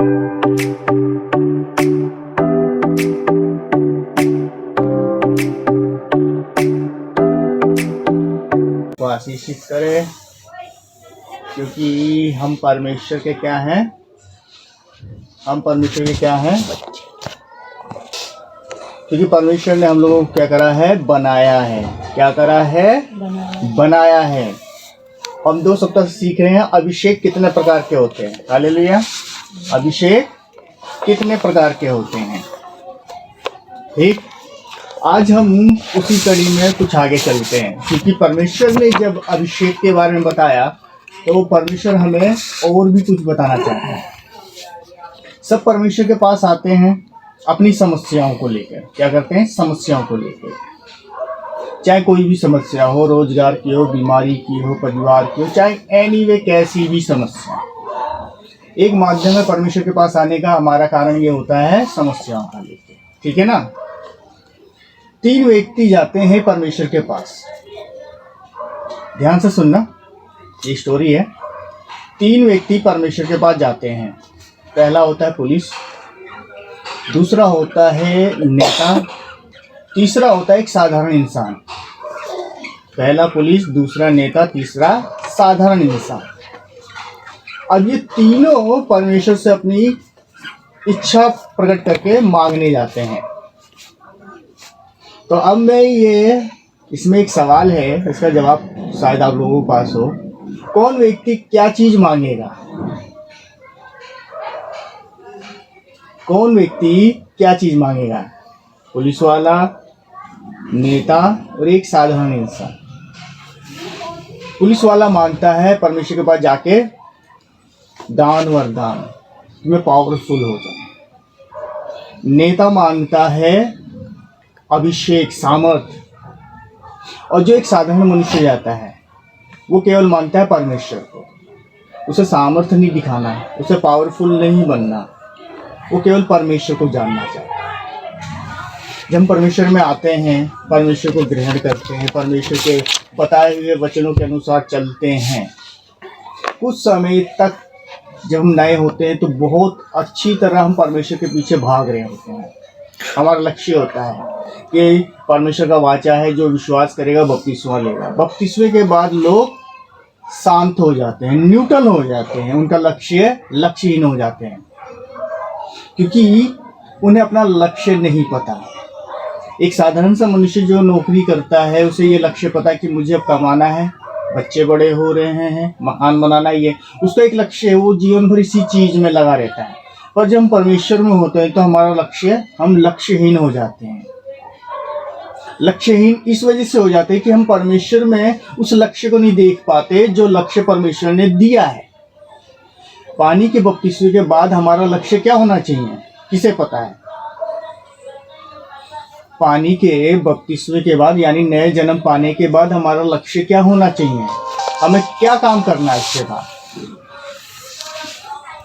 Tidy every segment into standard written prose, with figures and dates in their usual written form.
को आशीषित करे, क्योंकि हम परमेश्वर के क्या हैं? हम परमेश्वर के क्या हैं? क्योंकि परमेश्वर ने हम लोगों को क्या करा है? बनाया है। क्या करा है? बनाया है। हम 2 सप्ताह से सीख रहे हैं अभिषेक कितने प्रकार के होते हैं। हालेलुया। अभिषेक कितने प्रकार के होते हैं। ठीक, आज हम उसी कड़ी में कुछ आगे चलते हैं, क्योंकि परमेश्वर ने जब अभिषेक के बारे में बताया तो परमेश्वर हमें और भी कुछ बताना चाहता है। सब परमेश्वर के पास आते हैं अपनी समस्याओं को लेकर। क्या करते हैं? समस्याओं को लेकर। चाहे कोई भी समस्या हो, रोजगार की हो, बीमारी की हो, परिवार की हो, चाहे एनीवे कैसी भी समस्या, एक माध्यम है परमेश्वर के पास आने का। हमारा कारण ये होता है समस्याओं का लेकर। ठीक है ना। 3 व्यक्ति जाते हैं परमेश्वर के पास। ध्यान से सुनना, ये स्टोरी है। 3 व्यक्ति परमेश्वर के पास जाते हैं। पहला होता है पुलिस, दूसरा होता है नेता, तीसरा होता है एक साधारण इंसान। पहला पुलिस, दूसरा नेता, तीसरा साधारण इंसान। अब ये तीनों परमेश्वर से अपनी इच्छा प्रकट करके मांगने जाते हैं। तो अब इसमें एक सवाल है, इसका जवाब शायद आप लोगों के पास हो। कौन व्यक्ति क्या चीज मांगेगा? कौन व्यक्ति क्या चीज मांगेगा? पुलिस वाला, नेता और एक साधारण इंसान। पुलिस वाला मांगता है परमेश्वर के पास जाके दान वरदान, मैं पावरफुल हो जाऊं। नेता मांगता है अभिषेक, सामर्थ। और जो एक साधारण मनुष्य जाता है वो केवल मांगता है परमेश्वर को। उसे सामर्थ नहीं दिखाना है, उसे पावरफुल नहीं बनना, वो केवल परमेश्वर को जानना चाहता है। जब हम परमेश्वर में आते हैं, परमेश्वर को ग्रहण करते हैं, परमेश्वर के बताए हुए वचनों के अनुसार चलते हैं, कुछ समय तक जब हम नए होते हैं तो बहुत अच्छी तरह हम परमेश्वर के पीछे भाग रहे होते हैं। हमारा लक्ष्य होता है कि परमेश्वर का वाचा है, जो विश्वास करेगा बपतिस्मा लेगा। बपतिस्मे के बाद लोग शांत हो जाते हैं, न्यूट्रल हो जाते हैं, उनका लक्ष्यहीन हो जाते हैं, क्योंकि उन्हें अपना लक्ष्य नहीं पता। एक साधारण सा मनुष्य जो नौकरी करता है, उसे ये लक्ष्य पता है कि मुझे अब कमाना है, बच्चे बड़े हो रहे हैं, मकान बनाना ही है, उसका एक लक्ष्य है, वो जीवन भर इसी चीज में लगा रहता है। पर जब हम परमेश्वर में होते हैं तो हमारा लक्ष्य, हम लक्ष्यहीन हो जाते हैं। लक्ष्यहीन इस वजह से हो जाते हैं कि हम परमेश्वर में उस लक्ष्य को नहीं देख पाते जो लक्ष्य परमेश्वर ने दिया है। पानी के बपतिस्मे के बाद हमारा लक्ष्य क्या होना चाहिए? किसे पता है? पानी के बपतिस्मे के बाद, यानी नए जन्म पाने के बाद हमारा लक्ष्य क्या होना चाहिए? हमें क्या काम करना है इसके बाद?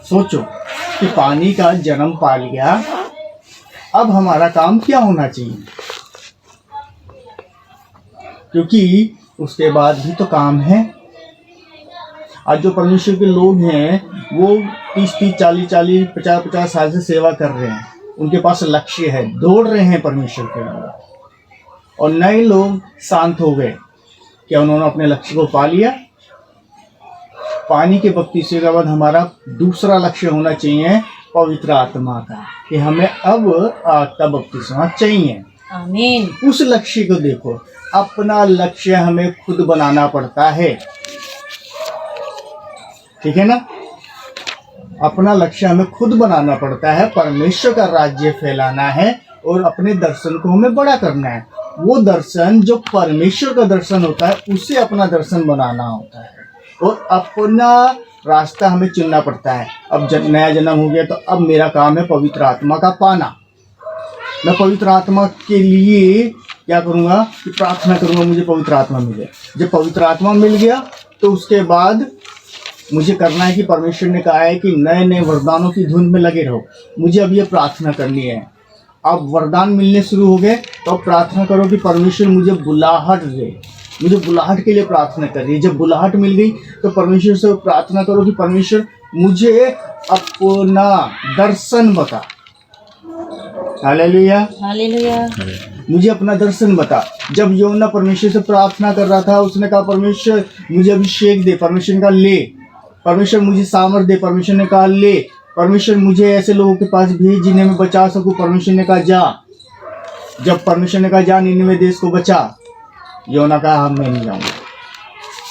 सोचो कि पानी का जन्म पा लिया, अब हमारा काम क्या होना चाहिए? क्योंकि उसके बाद भी तो काम है। आज जो परमेश्वर के लोग हैं वो 30-30, 40-40, 50-50 साल से सेवा कर रहे हैं, उनके पास लक्ष्य है, दौड़ रहे हैं परमेश्वर के लिए। और नए लोग शांत हो गए, क्या उन्होंने अपने लक्ष्य को पा लिया? पानी के बपतिस्मे के बाद हमारा दूसरा लक्ष्य होना चाहिए पवित्र आत्मा का, कि हमें अब आग का बपतिस्मा चाहिए। आमीन। उस लक्ष्य को देखो, अपना लक्ष्य हमें खुद बनाना पड़ता है। ठीक है ना। अपना लक्ष्य हमें खुद बनाना पड़ता है। परमेश्वर का राज्य फैलाना है और अपने दर्शन को हमें बड़ा करना है। वो दर्शन जो परमेश्वर का दर्शन होता है, उसे अपना दर्शन बनाना होता है और अपना रास्ता हमें चुनना पड़ता है। अब जब नया जन्म हो गया तो अब मेरा काम है पवित्र आत्मा का पाना। मैं पवित्र आत्मा के लिए क्या करूँगा कि प्रार्थना करूँगा, मुझे पवित्र आत्मा मिले। जब पवित्र आत्मा मिल गया तो उसके बाद मुझे करना है कि परमेश्वर ने कहा है कि नए नए वरदानों की धुन में लगे रहो। मुझे अब ये प्रार्थना करनी है। अब वरदान मिलने शुरू हो गए तो अब प्रार्थना करो कि परमेश्वर मुझे बुलाहट दे। मुझे बुलाहट के लिए प्रार्थना कर रही है। जब बुलाहट मिल गई तो परमेश्वर से प्रार्थना करो कि परमेश्वर मुझे अपना दर्शन बता। Hallelujah, hallelujah. मुझे अपना दर्शन बता। जब योना परमेश्वर से प्रार्थना कर रहा था, उसने कहा परमेश्वर मुझे अभिषेक दे। परमेश्वर ने कहा ले। परमेश्वर मुझे सामर्थ दे। परमेश्वर ने कहा ले। परमेश्वर मुझे ऐसे लोगों के पास भेज जिन्हें मैं बचा सकूं। परमेश्वर ने कहा जा। जब परमेश्वर ने कहा जा निनवे देश को बचा, योना कहा हम मैं नहीं जाऊंगा।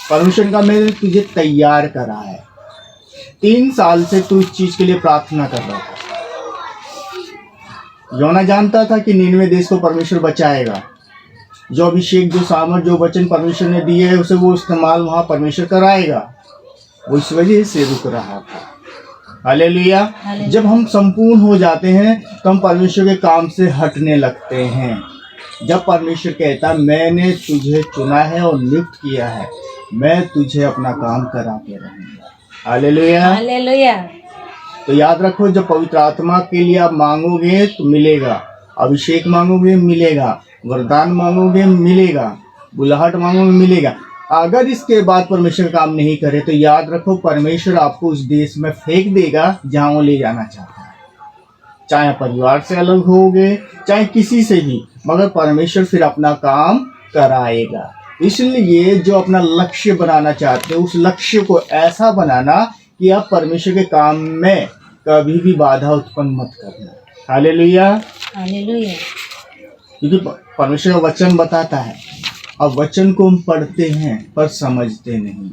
परमेश्वर ने कहा मैंने तुझे तैयार करा है। 3 साल से तू इस चीज के लिए प्रार्थना कर रहा था। योना जानता था कि निनवे देश को परमेश्वर बचाएगा। जो अभिषेक, जो सामर्थ, जो वचन परमेश्वर ने दिए है, उसे वो इस्तेमाल वहां परमेश्वर कराएगा। वो इस वजह से रुक रहा था। हालेलुया। जब हम संपूर्ण हो जाते हैं तो हम परमेश्वर के काम से हटने लगते हैं। जब परमेश्वर कहता मैंने तुझे चुना है और नियुक्त किया है, मैं तुझे अपना काम कराते रहूंगा। Hallelujah, hallelujah. तो याद रखो, जब पवित्र आत्मा के लिए आप मांगोगे तो मिलेगा। अभिषेक मांगोगे मिलेगा। वरदान मांगोगे मिलेगा। बुलाहट मांगोगे मिलेगा। अगर इसके बाद परमेश्वर काम नहीं करे तो याद रखो परमेश्वर आपको उस देश में फेंक देगा जहां वो ले जाना चाहता है। चाहे परिवार से अलग होगे, चाहे किसी से भी, मगर परमेश्वर फिर अपना काम कराएगा। इसलिए जो अपना लक्ष्य बनाना चाहते हो, उस लक्ष्य को ऐसा बनाना कि आप परमेश्वर के काम में कभी भी बाधा उत्पन्न मत करना। Hallelujah, hallelujah. क्योंकि परमेश्वर का वचन बताता है, अब वचन को हम पढ़ते हैं पर समझते नहीं।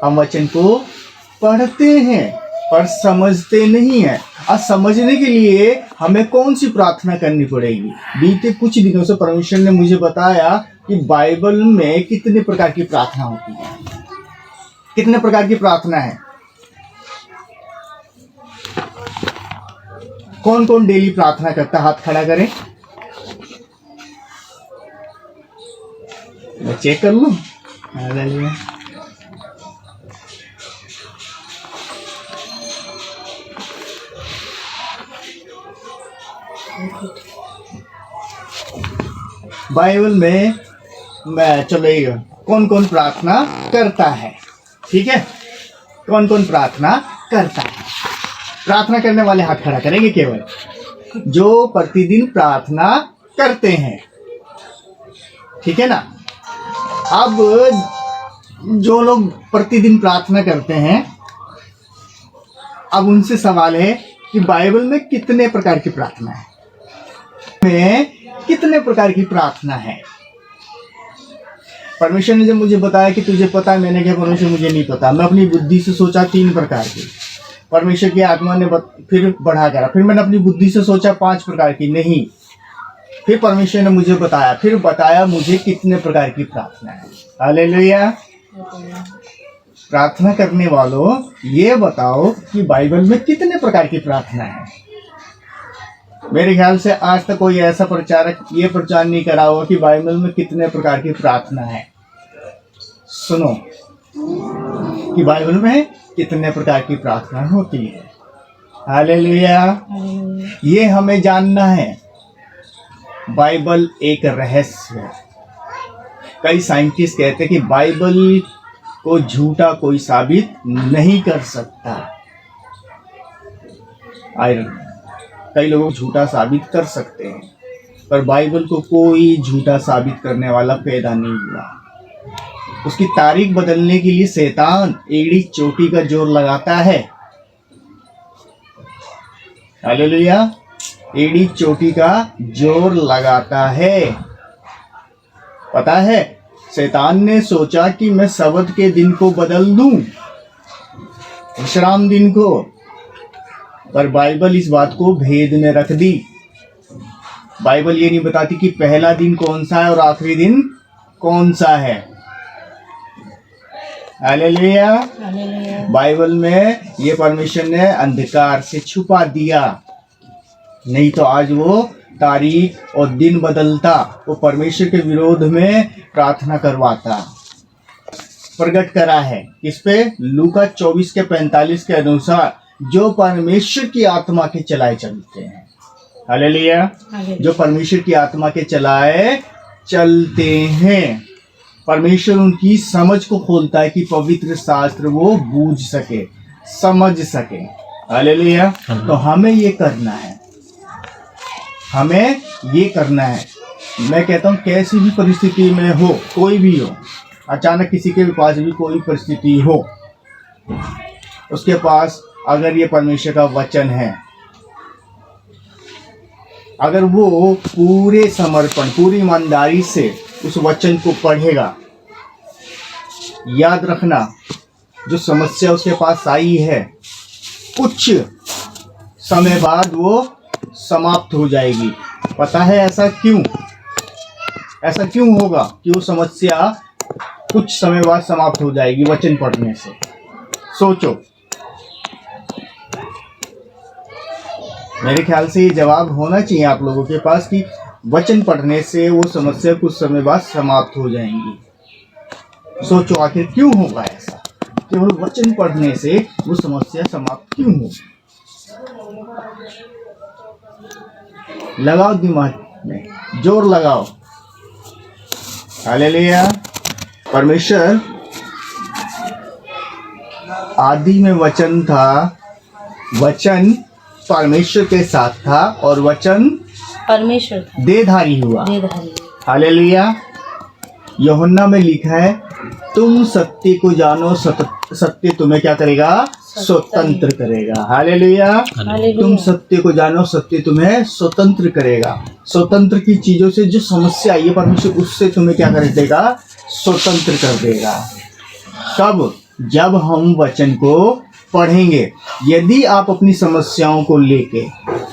हम वचन को पढ़ते हैं पर समझते नहीं है। और समझने के लिए हमें कौन सी प्रार्थना करनी पड़ेगी? बीते कुछ दिनों से परमेश्वर ने मुझे बताया कि बाइबल में कितने प्रकार की प्रार्थना होती है। कितने प्रकार की प्रार्थना है? कौन कौन डेली प्रार्थना करता? हाथ खड़ा करें, मैं चेक कर लूं। हालेलुया। बाइबल में मैं चलो कौन कौन प्रार्थना करता है, ठीक है? कौन कौन प्रार्थना करता है? प्रार्थना करने वाले हाथ खड़ा करेंगे केवल जो प्रतिदिन प्रार्थना करते हैं, ठीक है ना? अब जो लोग प्रतिदिन प्रार्थना करते हैं, अब उनसे सवाल है कि बाइबल में कितने प्रकार की प्रार्थना है? में कितने प्रकार की प्रार्थना है? परमेश्वर ने जब मुझे बताया कि तुझे पता है, मैंने कहा परमेश्वर मुझे नहीं पता। मैं अपनी बुद्धि से सोचा 3 प्रकार की। परमेश्वर की आत्मा ने फिर बढ़ा करा। फिर मैंने अपनी बुद्धि से सोचा 5 प्रकार की। नहीं, फिर परमेश्वर ने मुझे बताया, फिर बताया मुझे कितने प्रकार की प्रार्थना है। हालेलुया। प्रार्थना करने वालों, ये बताओ कि बाइबल में कितने प्रकार की प्रार्थना है? मेरे ख्याल से आज तक कोई ऐसा प्रचारक ये प्रचार नहीं करा होगा कि बाइबल में कितने प्रकार की प्रार्थना है। सुनो कि बाइबल में कितने प्रकार की प्रार्थना होती है। हालेलुया। ये हमें जानना है। बाइबल एक रहस्य है। कई साइंटिस्ट कहते हैं कि बाइबल को झूठा कोई साबित नहीं कर सकता। कई लोग झूठा साबित कर सकते हैं, पर बाइबल को कोई झूठा साबित करने वाला पैदा नहीं हुआ। उसकी तारीख बदलने के लिए शैतान एड़ी चोटी का जोर लगाता है। हालेलुया। एड़ी चोटी का जोर लगाता है। पता है, शैतान ने सोचा कि मैं सबत के दिन को बदल दूं, विश्राम दिन को, पर बाइबल इस बात को भेद में रख दी। बाइबल ये नहीं बताती कि पहला दिन कौन सा है और आखिरी दिन कौन सा है। हालेलुया। बाइबल में ये परमेश्वर ने अंधकार से छुपा दिया, नहीं तो आज वो तारीख और दिन बदलता, वो परमेश्वर के विरोध में प्रार्थना करवाता। प्रकट करा है किस पे? लूका 24 के 45 के अनुसार जो परमेश्वर की आत्मा के चलाए चलते हैं। हालेलुया। जो परमेश्वर की आत्मा के चलाए चलते हैं, परमेश्वर उनकी समझ को खोलता है कि पवित्र शास्त्र वो बूझ सके। समझ सके। हालेलुया। तो हमें ये करना है, हमें ये करना है। मैं कहता हूँ कैसी भी परिस्थिति में हो, कोई भी हो, अचानक किसी के पास भी कोई परिस्थिति हो, उसके पास अगर ये परमेश्वर का वचन है, अगर वो पूरे समर्पण, पूरी ईमानदारी से उस वचन को पढ़ेगा, याद रखना जो समस्या उसके पास आई है कुछ समय बाद वो समाप्त हो जाएगी। पता है ऐसा क्यों? ऐसा क्यों होगा कि वो समस्या कुछ समय बाद समाप्त हो जाएगी वचन पढ़ने से? सोचो। मेरे ख्याल से ये जवाब होना चाहिए आप लोगों के पास कि वचन पढ़ने से वो समस्या कुछ समय बाद समाप्त हो जाएंगी। सोचो आखिर क्यों होगा ऐसा? केवल वचन पढ़ने से वो समस्या समाप्त क्यों होगी? लगाओ दिमाग में, जोर लगाओ। हालेलुया। परमेश्वर आदि में वचन था, वचन परमेश्वर के साथ था और वचन परमेश्वर था, देहधारी हुआ। हालेलुया। यूहन्ना में लिखा है तुम सत्य को जानो, सत्य तुम्हें क्या करेगा? स्वतंत्र करेगा। हालेलुया। तुम सत्य को जानो, सत्य तुम्हें स्वतंत्र करेगा। स्वतंत्र की चीजों से जो समस्या आई है परमेश्वर उससे तुम्हें क्या कर देगा? स्वतंत्र कर देगा। कब? जब हम वचन को पढ़ेंगे। यदि आप अपनी समस्याओं को लेके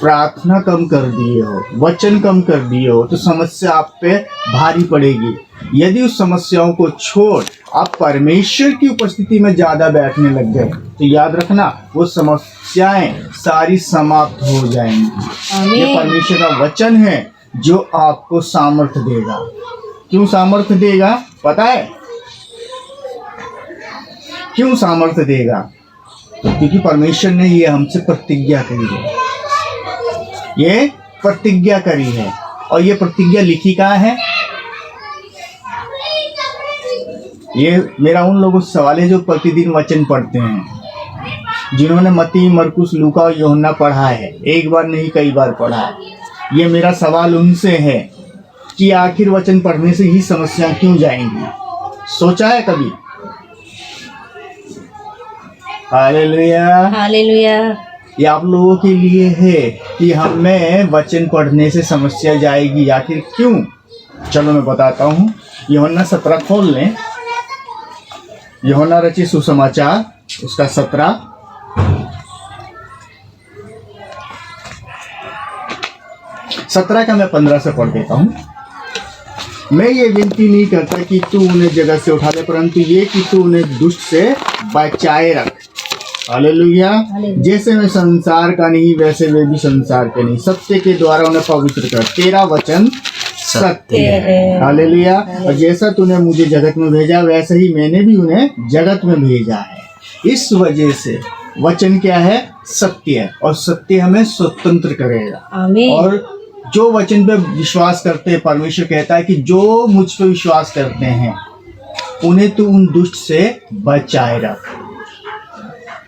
प्रार्थना कम कर दिए हो, वचन कम कर दिए हो, तो समस्या आप पे भारी पड़ेगी। यदि उस समस्याओं को छोड़ आप परमेश्वर की उपस्थिति में ज्यादा बैठने लग गए तो याद रखना वो समस्याएं सारी समाप्त हो जाएंगी। ये परमेश्वर का वचन है जो आपको सामर्थ्य देगा। क्यों सामर्थ्य देगा? पता है क्यों सामर्थ्य देगा? क्योंकि परमेश्वर ने ये हमसे प्रतिज्ञा करी है, ये प्रतिज्ञा करी है। और ये प्रतिज्ञा लिखी कहाँ है? ये मेरा उन लोगों से सवाल है जो प्रतिदिन वचन पढ़ते हैं, जिन्होंने मत्ती, मरकुस, लूका और यूहन्ना पढ़ा है, एक बार नहीं कई बार पढ़ा है। ये मेरा सवाल उनसे है कि आखिर वचन पढ़ने से ही समस्या क्यों जाएंगी? सोचा है कभी? हालेलुया। हालेलुया। ये आप लोगों के लिए है कि हमें वचन पढ़ने से समस्या जाएगी। आखिर क्यों? चलो मैं बताता हूँ। यूहन्ना 17 खोल लें। यूहन्ना रचित सुसमाचार उसका 17 का मैं 15 से पढ़ देता हूँ। मैं ये विनती नहीं करता कि तू उन्हें जगत से उठा ले, परंतु ये कि तू उन्हें दुष्ट से बचाए रख। हालेलुया। जैसे मैं संसार का नहीं वैसे वे भी संसार के नहीं, सत्य के द्वारा उन्हें पवित्र कर। तेरा वचन सत्य है। हालेलुया। और जैसा तूने मुझे जगत में भेजा वैसे ही मैंने भी उन्हें जगत में भेजा है। इस वजह से वचन क्या है? सत्य है, और सत्य हमें स्वतंत्र करेगा। आमीन। और जो वचन पे विश्वास करते हैं, परमेश्वर कहता है कि जो मुझ पे विश्वास करते हैं उन्हें तू उन दुष्ट से बचाए रख।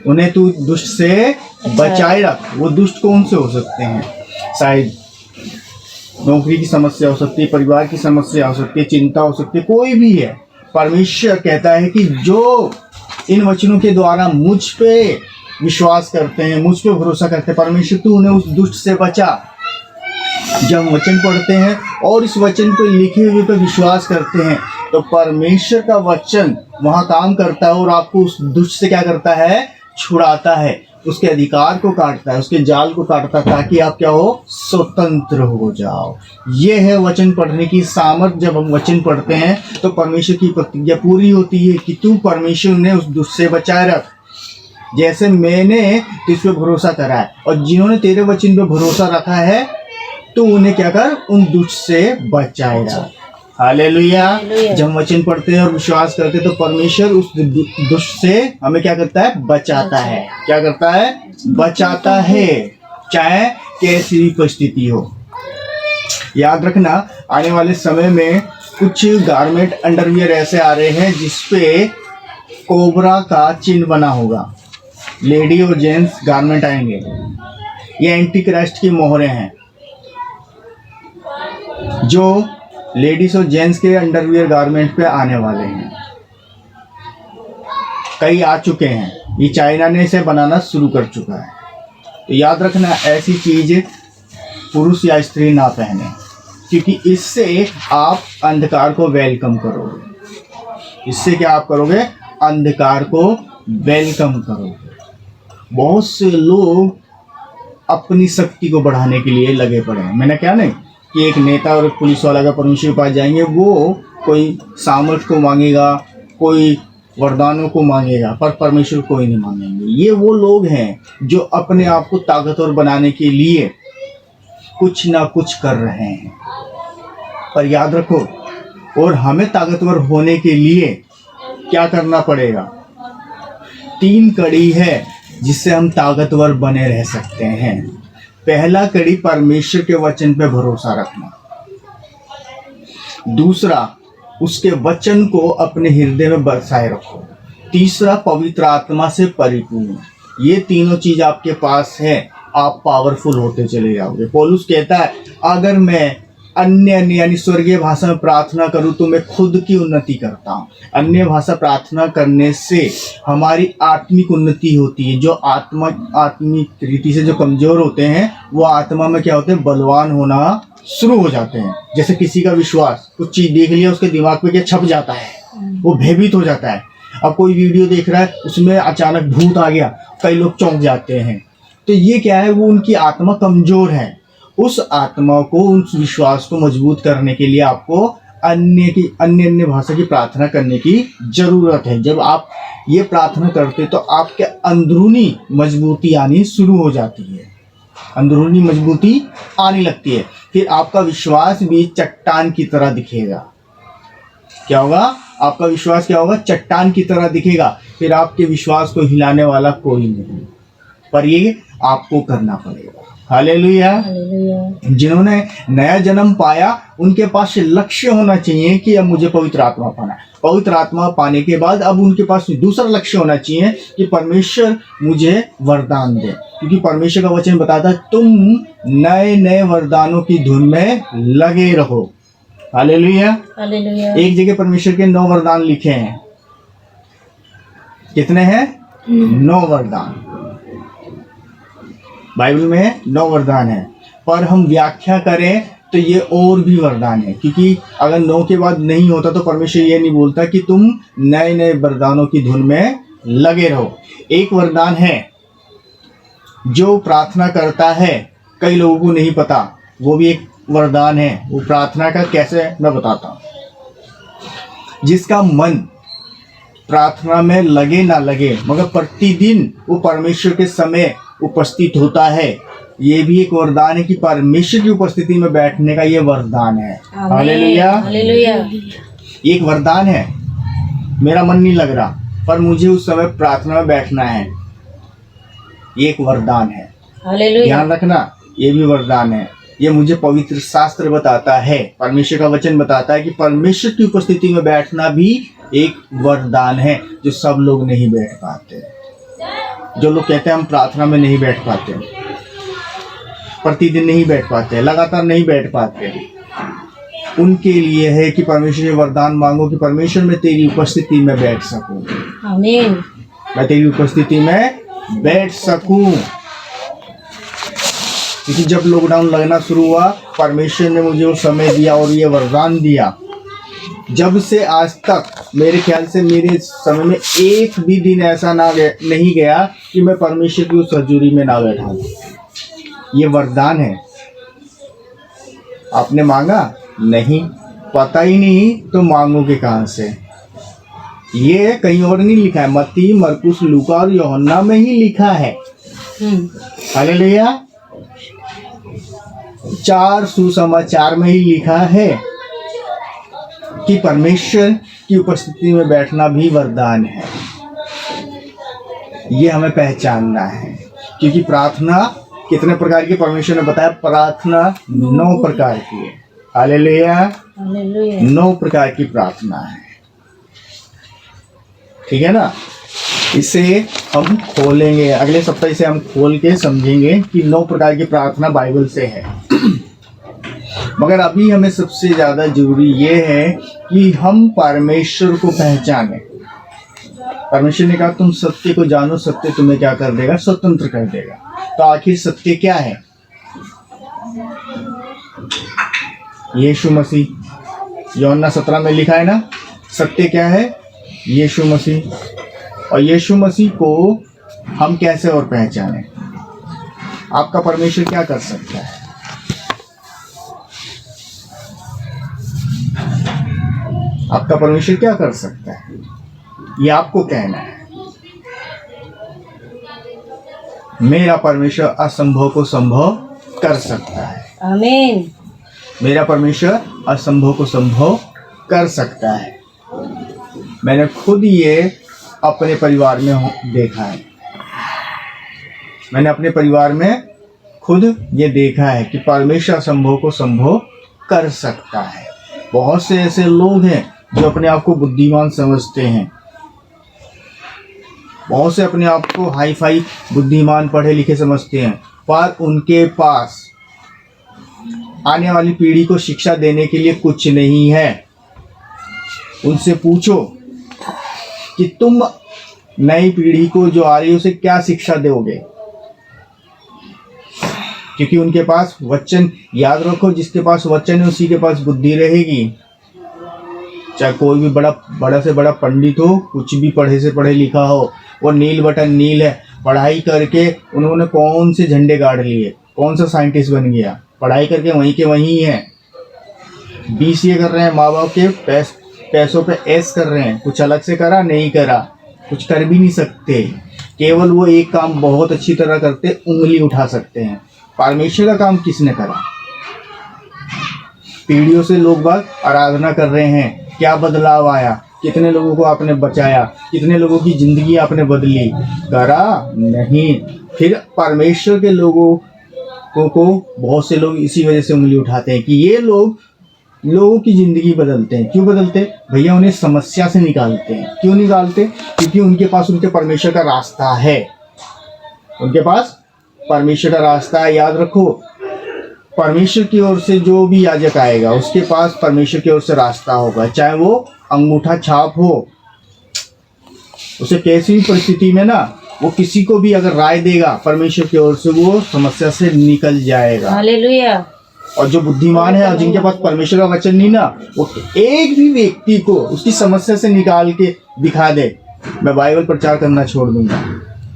उन्हें तू दुष्ट से बचाए रख। वो दुष्ट कौन से हो सकते हैं? शायद नौकरी की समस्या हो सकती है, परिवार की समस्या हो सकती है, चिंता हो सकती है, कोई भी है। परमेश्वर कहता है कि जो इन वचनों के द्वारा मुझ पे विश्वास करते हैं, मुझ पे भरोसा करते हैं, परमेश्वर तू उन्हें उस दुष्ट से बचा। जब हम वचन पढ़ते हैं और इस वचन पे लिखे हुए पे विश्वास करते हैं तो परमेश्वर का वचन वहाँ काम करता है और आपको उस दुष्ट से क्या करता है? छुड़ाता है, उसके अधिकार को काटता है, उसके जाल को काटता है, ताकि आप क्या हो? स्वतंत्र हो जाओ। ये है वचन पढ़ने की सामर्थ्य। जब हम वचन पढ़ते हैं तो परमेश्वर की प्रतिज्ञा पूरी होती है कि तू परमेश्वर ने उस दुष्ट से बचाए रख, जैसे मैंने तुझ पे भरोसा करा है। और जिन्होंने तेरे वचन पे भरोसा रखा है तो उन्हें क्या कर? उन दुष्ट से बचाए रख। हालेलुया। जब हम वचन पढ़ते हैं और विश्वास करते हैं तो परमेश्वर उस दुष्ट से हमें क्या करता है? बचाता है। क्या करता है? बचाता है, चाहे कैसी भी परिस्थिति हो। याद रखना आने वाले समय में कुछ गारमेंट अंडरवियर ऐसे आ रहे हैं जिसपे कोबरा का चिन्ह बना होगा। लेडी और जेंट्स गारमेंट आएंगे। ये एंटी क्राइस्ट की मोहरें हैं जो लेडीज और जेंट्स के अंडरवियर गारमेंट पे आने वाले हैं। कई आ चुके हैं, ये चाइना ने इसे बनाना शुरू कर चुका है। तो याद रखना, ऐसी चीज पुरुष या स्त्री ना पहने, क्योंकि इससे आप अंधकार को वेलकम करोगे। इससे क्या आप करोगे? अंधकार को वेलकम करोगे। बहुत से लोग अपनी शक्ति को बढ़ाने के लिए लगे पड़े हैं। मैंने क्या नहीं कि एक नेता और एक पुलिस वाला का परमेश्वर के पास जाएंगे, वो कोई सामर्थ को मांगेगा, कोई वरदानों को मांगेगा, पर परमेश्वर कोई नहीं मांगेंगे। ये वो लोग हैं जो अपने आप को ताकतवर बनाने के लिए कुछ ना कुछ कर रहे हैं। पर याद रखो, और हमें ताकतवर होने के लिए क्या करना पड़ेगा? 3 कड़ी है जिससे हम ताकतवर बने रह सकते हैं। पहला कड़ी, परमेश्वर के वचन पे भरोसा रखना। दूसरा, उसके वचन को अपने हृदय में बसाए रखो। तीसरा, पवित्र आत्मा से परिपूर्ण। ये तीनों चीज आपके पास है, आप पावरफुल होते चले जाओगे। पौलुस कहता है, अगर मैं अन्य यानी स्वर्गीय भाषा में प्रार्थना करूं तो मैं खुद की उन्नति करता हूं। अन्य भाषा प्रार्थना करने से हमारी आत्मिक उन्नति होती है। जो आत्मिक रीति से जो कमजोर होते हैं, वो आत्मा में क्या होते हैं? बलवान होना शुरू हो जाते हैं। जैसे किसी का विश्वास, कुछ चीज देख लिया उसके दिमाग पे क्या छप जाता है, वो भयभीत हो जाता है। अब कोई वीडियो देख रहा है, उसमें अचानक भूत आ गया, कई लोग चौंक जाते हैं। तो ये क्या है? वो उनकी आत्मा कमजोर है। उस आत्मा को, उस विश्वास को मजबूत करने के लिए आपको अन्य भाषा की प्रार्थना करने की जरूरत है। जब आप ये प्रार्थना करते तो आपके अंदरूनी मजबूती आनी शुरू हो जाती है, अंदरूनी मजबूती आने लगती है। फिर आपका विश्वास भी चट्टान की तरह दिखेगा। क्या होगा? आपका विश्वास क्या होगा? चट्टान की तरह दिखेगा। फिर आपके विश्वास को हिलाने वाला कोई नहीं, पर ये आपको करना पड़ेगा। हालेलुया। हालेलुया। जिन्होंने नया जन्म पाया, उनके पास लक्ष्य होना चाहिए कि अब मुझे पवित्र आत्मा पाना है। पवित्र आत्मा पाने के बाद अब उनके पास दूसरा लक्ष्य होना चाहिए कि परमेश्वर मुझे वरदान दे, क्योंकि परमेश्वर का वचन बताता है, तुम नए नए वरदानों की धुन में लगे रहो। हालेलुया। हालेलुया। एक जगह परमेश्वर के 9 वरदान लिखे हैं। कितने हैं? 9 वरदान बाइबल में 9 वरदान है। पर हम व्याख्या करें तो ये और भी वरदान है, क्योंकि अगर 9 के बाद नहीं होता तो परमेश्वर ये नहीं बोलता कि तुम नए नए वरदानों की धुन में लगे रहो। एक वरदान है जो प्रार्थना करता है, कई लोगों को नहीं पता, वो भी एक वरदान है। वो प्रार्थना का कैसे, मैं बताता हूँ। जिसका मन प्रार्थना में लगे ना लगे, मगर प्रतिदिन वो परमेश्वर के समय उपस्थित होता है, ये भी एक वरदान है कि परमेश्वर की उपस्थिति में बैठने का ये वरदान है। हालेलुया। हालेलुया। एक वरदान है, मेरा मन नहीं लग रहा पर मुझे उस समय प्रार्थना में बैठना है, ये एक वरदान है। हालेलुया। ध्यान रखना, ये भी वरदान है। ये मुझे पवित्र शास्त्र बताता है, परमेश्वर का वचन बताता है कि परमेश्वर की उपस्थिति में बैठना भी एक वरदान है, जो सब लोग नहीं बैठ पाते। जो लोग कहते हैं हम प्रार्थना में नहीं बैठ पाते, प्रतिदिन नहीं बैठ पाते, लगातार नहीं बैठ पाते, उनके लिए है कि परमेश्वर से वरदान मांगो कि परमेश्वर मैं तेरी उपस्थिति में बैठ सकूं। आमीन। मैं तेरी उपस्थिति में बैठ सकूं। क्योंकि जब लॉकडाउन लगना शुरू हुआ, परमेश्वर ने मुझे वो समय दिया और ये वरदान दिया। जब से आज तक मेरे ख्याल से मेरे समय में एक भी दिन ऐसा नहीं गया कि मैं परमेश्वर की उस हजूरी में ना बैठा हूं। ये वरदान है। आपने मांगा नहीं, पता ही नहीं तो मांगोगे कहां से? ये कहीं और नहीं लिखा है, मत्ती, मरकुस, लूका और यूहन्ना में ही लिखा है। हालेलुया। 4 सुसमाचार में ही लिखा है कि परमेश्वर की उपस्थिति में बैठना भी वरदान है। ये हमें पहचानना है, क्योंकि प्रार्थना कितने प्रकार की परमेश्वर ने बताया? प्रार्थना 9 प्रकार की है। हालेलुया। हालेलुया। 9 प्रकार की प्रार्थना है, ठीक है ना? इसे हम खोलेंगे, अगले सप्ताह इसे हम खोल के समझेंगे कि 9 प्रकार की प्रार्थना बाइबल से है। मगर अभी हमें सबसे ज़्यादा जरूरी ये है कि हम परमेश्वर को पहचानें। परमेश्वर ने कहा तुम सत्य को जानो, सत्य तुम्हें क्या कर देगा, स्वतंत्र कर देगा। तो आखिर सत्य क्या है? यीशु मसीह। यूहन्ना 17 में लिखा है ना, सत्य क्या है? यीशु मसीह। और यीशु मसीह को हम कैसे और पहचानें? आपका परमेश्वर क्या कर सकता है? आपका परमेश्वर क्या कर सकता है, ये आपको कहना है। मेरा परमेश्वर असंभव को संभव कर सकता है। आमीन। मेरा परमेश्वर असंभव को संभव कर सकता है। मैंने खुद ये अपने परिवार में देखा है। मैंने अपने परिवार में खुद ये देखा है कि परमेश्वर असंभव को संभव कर सकता है। बहुत से ऐसे लोग हैं जो अपने आप को बुद्धिमान समझते हैं। बहुत से अपने आप को हाई फाई बुद्धिमान पढ़े लिखे समझते हैं, पर उनके पास आने वाली पीढ़ी को शिक्षा देने के लिए कुछ नहीं है। उनसे पूछो कि तुम नई पीढ़ी को जो आ रही है उसे क्या शिक्षा दोगे, क्योंकि उनके पास वचन, याद रखो जिसके पास वचन है उसी के पास बुद्धि रहेगी। चाहे कोई भी बड़ा से बड़ा पंडित हो, कुछ भी पढ़े से पढ़े लिखा हो, वो नील बटन नील है। पढ़ाई करके उन्होंने कौन से झंडे गाड़ लिए, कौन सा साइंटिस्ट बन गया, पढ़ाई करके वहीं के वहीं है। BCA कर रहे हैं, माँ बाप के पैसों पे ऐश कर रहे हैं। कुछ अलग से करा नहीं करा, कुछ कर भी नहीं सकते। केवल वो एक काम बहुत अच्छी तरह करते, उंगली उठा सकते हैं। परमेश्वर का काम किसने करा? पीढ़ियों से लोग बाग आराधना कर रहे हैं। क्या बदलाव आया? कितने लोगों को आपने बचाया? कितने लोगों की जिंदगी आपने बदली? करा नहीं। फिर परमेश्वर के लोगों को बहुत से लोग इसी वजह से उंगली उठाते हैं कि ये लोगों की जिंदगी बदलते हैं। क्यों बदलते? भैया उन्हें समस्या से निकालते हैं। क्यों निकालते? क्योंकि उनके पास उनके परमेश्वर का रास्ता है। उनके पास परमेश्वर का रास्ता है। याद रखो, परमेश्वर की ओर से जो भी याजक आएगा उसके पास परमेश्वर की ओर से रास्ता होगा। चाहे वो अंगूठा छाप हो, उसे कैसी भी परिस्थिति में ना, वो किसी को भी अगर राय देगा परमेश्वर की ओर से, वो समस्या से निकल जाएगा। हालेलुया। और जो बुद्धिमान है और जिनके पास परमेश्वर का वचन नहीं ना, वो एक भी व्यक्ति को उसकी समस्या से निकाल के दिखा दे, मैं बाइबल प्रचार करना छोड़ दूंगा।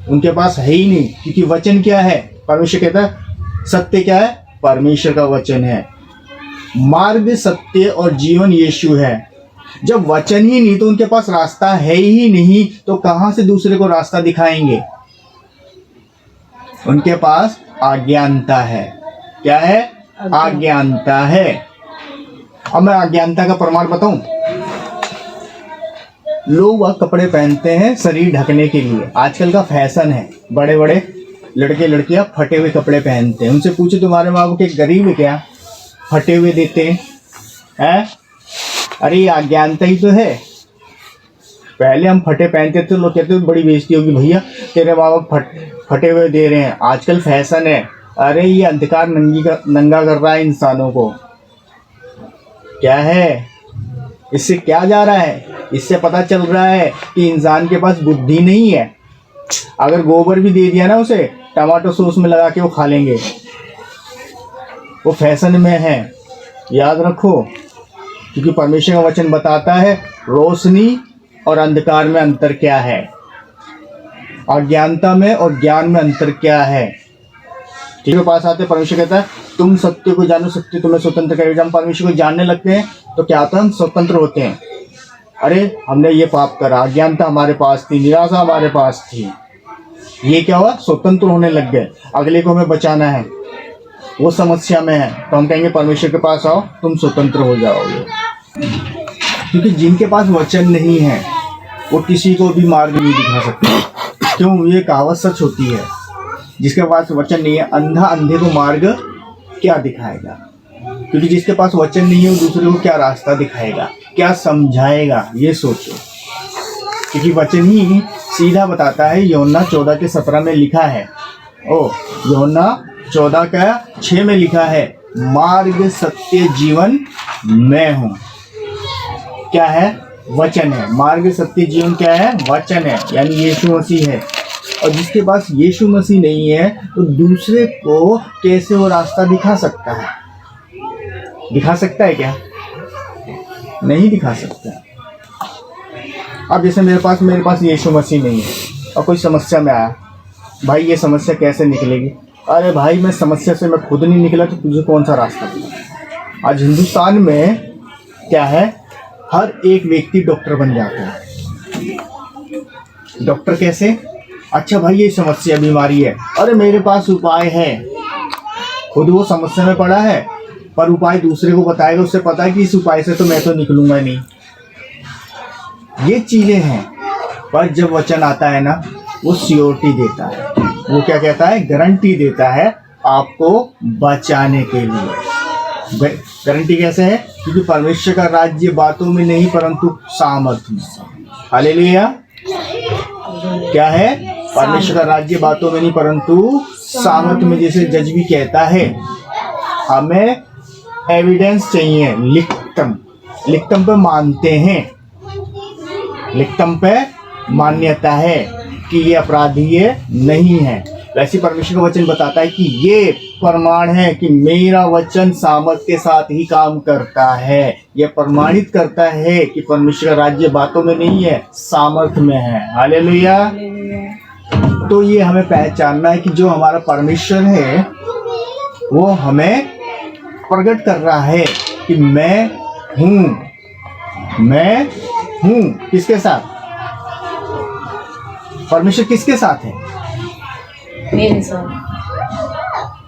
उनके पास है ही नहीं, क्योंकि वचन क्या है? परमेश्वर कहता है सत्य क्या है? परमेश्वर का वचन है। मार्ग, सत्य और जीवन यीशु है। जब वचन ही नहीं तो उनके पास रास्ता है ही नहीं, तो कहां से दूसरे को रास्ता दिखाएंगे? उनके पास अज्ञानता है। क्या है? अज्ञानता है। अब मैं अज्ञानता का प्रमाण बताऊं। लोग वह कपड़े पहनते हैं शरीर ढकने के लिए, आजकल का फैशन है। बड़े बड़े लड़के लड़कियां फटे हुए कपड़े पहनते हैं। उनसे पूछो तुम्हारे माँ बाप के गरीब है क्या, फटे हुए देते हैं? अरे ये अज्ञानता ही तो है। पहले हम फटे पहनते थे, लोग कहते थे बड़ी बेइज्जती होगी, भैया तेरे माँ बाप फटे हुए दे रहे हैं। आजकल फैशन है। अरे ये अंधकार नंगा कर रहा है इंसानों को। क्या है? इससे क्या जा रहा है? इससे पता चल रहा है कि इंसान के पास बुद्धि नहीं है। अगर गोबर भी दे दिया ना उसे, टमाटो सॉस में लगा के वो खा लेंगे। वो फैशन में है। याद रखो, क्योंकि परमेश्वर का वचन बताता है रोशनी और अंधकार में अंतर क्या है, अज्ञानता में और ज्ञान में अंतर क्या है। ठीक है, पास आते परमेश्वर कहता है तुम सत्य को जानो, सत्य तुम्हें स्वतंत्र करेगा। जब हम परमेश्वर को जानने लगते हैं तो क्या होता है? हम स्वतंत्र होते हैं। अरे हमने ये पाप करा, अज्ञानता हमारे पास थी, निराशा हमारे पास थी, ये क्या हुआ? स्वतंत्र होने लग गए। अगले को हमें बचाना है, वो समस्या में है, तो हम कहेंगे परमेश्वर के पास आओ, तुम स्वतंत्र हो जाओगे। क्योंकि जिनके पास वचन नहीं है वो किसी को भी मार्ग नहीं दिखा सकते। क्यों? ये कहावत सच होती है, जिसके पास वचन नहीं है, अंधा अंधे को मार्ग क्या दिखाएगा? क्योंकि जिसके पास वचन नहीं है वो दूसरे को क्या रास्ता दिखाएगा, क्या समझाएगा? ये सोचो, क्योंकि वचन ही सीधा बताता है। यूहन्ना 14:17 में लिखा है, यूहन्ना 14:6 में लिखा है, मार्ग सत्य जीवन मैं हूँ। क्या है? वचन है। मार्ग सत्य जीवन क्या है? वचन है, यानी यीशु मसीह है। और जिसके पास यीशु मसीह नहीं है तो दूसरे को कैसे वो रास्ता दिखा सकता है? दिखा सकता है क्या? नहीं दिखा सकता। अब जैसे मेरे पास यीशु मसीह नहीं है और कोई समस्या में आया, भाई ये समस्या कैसे निकलेगी? अरे भाई मैं समस्या से मैं खुद नहीं निकला तो तुझे कौन सा रास्ता मिला? आज हिंदुस्तान में क्या है, हर एक व्यक्ति डॉक्टर बन जाता है। डॉक्टर कैसे? अच्छा भाई ये समस्या बीमारी है, अरे मेरे पास उपाय है। खुद वो समस्या में पड़ा है पर उपाय दूसरे को बताएगा, उससे पता है कि इस उपाय से तो मैं तो निकलूंगा नहीं। ये चीजें हैं। पर जब वचन आता है ना, वो सियोरिटी देता है। वो क्या कहता है? गारंटी देता है आपको बचाने के लिए। गारंटी कैसे है? क्योंकि परमेश्वर का राज्य बातों में नहीं परंतु सामर्थ्य में। हालेलुया। क्या है? परमेश्वर का राज्य बातों में नहीं परंतु सामर्थ्य में। जैसे जज भी कहता है, हमें एविडेंस चाहिए, लिखतम पे मानते हैं, लिखतम पे मान्यता है कि ये अपराधी है नहीं है। वैसे परमेश्वर का वचन बताता है कि ये प्रमाण है कि मेरा वचन सामर्थ्य के साथ ही काम करता है। यह प्रमाणित करता है कि परमेश्वर का राज्य बातों में नहीं है, सामर्थ्य में है। हालेलुया। तो ये हमें पहचानना है कि जो हमारा परमेश्वर है वो हमें प्रकट कर रहा है कि मैं हूँ। किसके साथ? परमेश्वर किसके साथ है? मेरे साथ।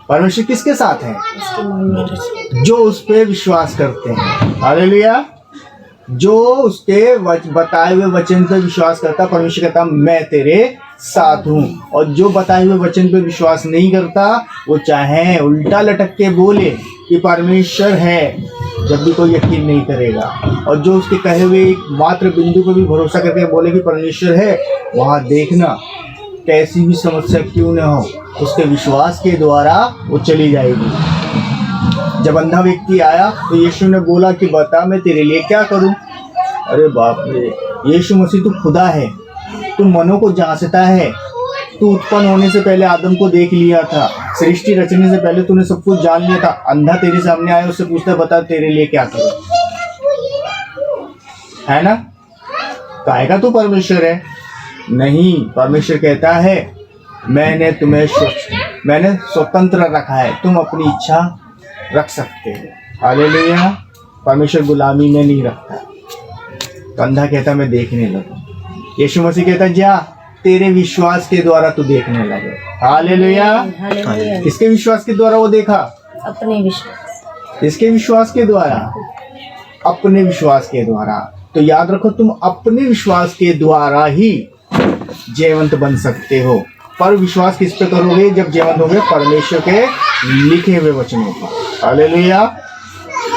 परमेश्वर किसके साथ है? इसके मन में जो उस पे विश्वास करते हैं। हालेलुया। जो उसके बताए हुए वचन पे विश्वास करता, परमेश्वर कहता मैं तेरे साथ हूँ। और जो बताए हुए वचन पे विश्वास नहीं करता, वो चाहे उल्टा लटक के बोले कि परमेश्वर है, जब भी कोई यकीन नहीं करेगा। और जो उसके कहे हुए एक मात्र बिंदु पर भी भरोसा करके बोले कि परमेश्वर है, वहाँ देखना कैसी भी समस्या क्यों न हो, उसके विश्वास के द्वारा वो चली जाएगी। जब अंधा व्यक्ति आया तो यीशु ने बोला कि बता मैं तेरे लिए क्या करूं? अरे बाप रे, यीशु मसीह तू खुदा है, तू मनों को जांचता है, तू उत्पन्न होने से पहले आदम को देख लिया था, सृष्टि रचने से पहले तूने सब कुछ जान लिया था। अंधा तेरे सामने आया, उससे पूछता बता तेरे लिए क्या करूं? है ना? कहेगा तू परमेश्वर है? नहीं, परमेश्वर कहता है मैंने स्वतंत्र रखा है, तुम अपनी इच्छा रख सकते हो। हालेलुया। परमेश्वर गुलामी में नहीं रखता। तो अंधा कहता मैं देखने लगा, यीशु मसीह कहता जा तेरे विश्वास के द्वारा तू देखने लगे। हालेलुया। हालेलुया। किसके विश्वास के द्वारा वो देखा? अपने विश्वास। किसके विश्वास के द्वारा? अपने विश्वास के द्वारा। तो याद रखो, तुम अपने विश्वास के द्वारा ही जयवंत बन सकते हो। पर विश्वास किस पे करोगे? जब जयवंत होगे परमेश्वर के लिखे हुए वचनों पर। हालेलुया।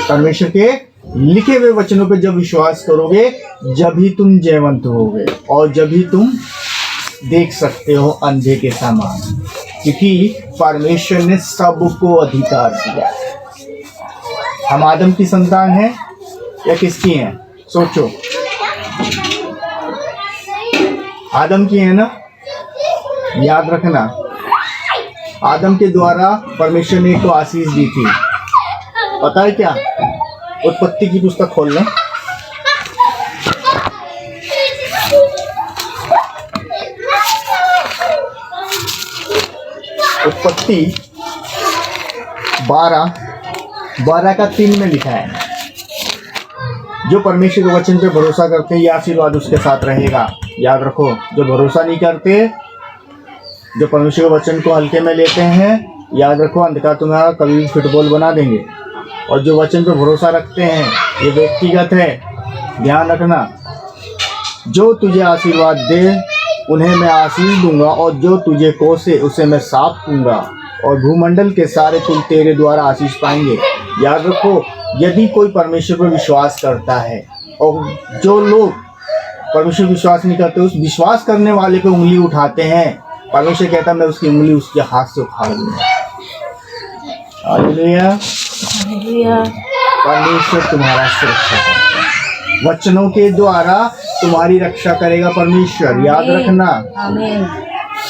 परमेश्वर के लिखे हुए वचनों पे जब विश्वास करोगे, जब ही तुम जयवंत होगे और जब ही तुम देख सकते हो अंधे के समान, क्योंकि परमेश्वर ने सबको अधिकार दिया। हम आदम की संतान हैं या किसकी हैं? सोचो, आदम की है ना? याद रखना, आदम के द्वारा परमेश्वर ने एक तो आशीष दी थी। पता है क्या? उत्पत्ति की पुस्तक खोल लें। उत्पत्ति 12:3 में लिखा है, जो परमेश्वर के वचन पे भरोसा करते हैं ये आशीर्वाद उसके साथ रहेगा। याद रखो, जो भरोसा नहीं करते, जो परमेश्वर के वचन को हल्के में लेते हैं, याद रखो अंधकार तुम्हारा कभी भी फुटबॉल बना देंगे। और जो वचन पे भरोसा रखते हैं ये व्यक्तिगत है, ध्यान रखना। जो तुझे आशीर्वाद दे उन्हें मैं आशीष दूंगा, और जो तुझे कोसे उसे मैं साफ दूंगा, और भूमंडल के सारे कुल तेरे द्वारा आशीष पाएंगे। याद रखो, यदि कोई परमेश्वर पर विश्वास करता है, और जो लोग परमेश्वर विश्वास नहीं करते, उस विश्वास करने वाले पे उंगली उठाते हैं, परमेश्वर कहता है मैं उसकी उंगली उसके हाथ से उखाड़ दूंगा। हालेलुया। हालेलुया। परमेश्वर तुम्हारा सुरक्षा करता है, वचनों के द्वारा तुम्हारी रक्षा करेगा परमेश्वर, याद रखना। आमीन।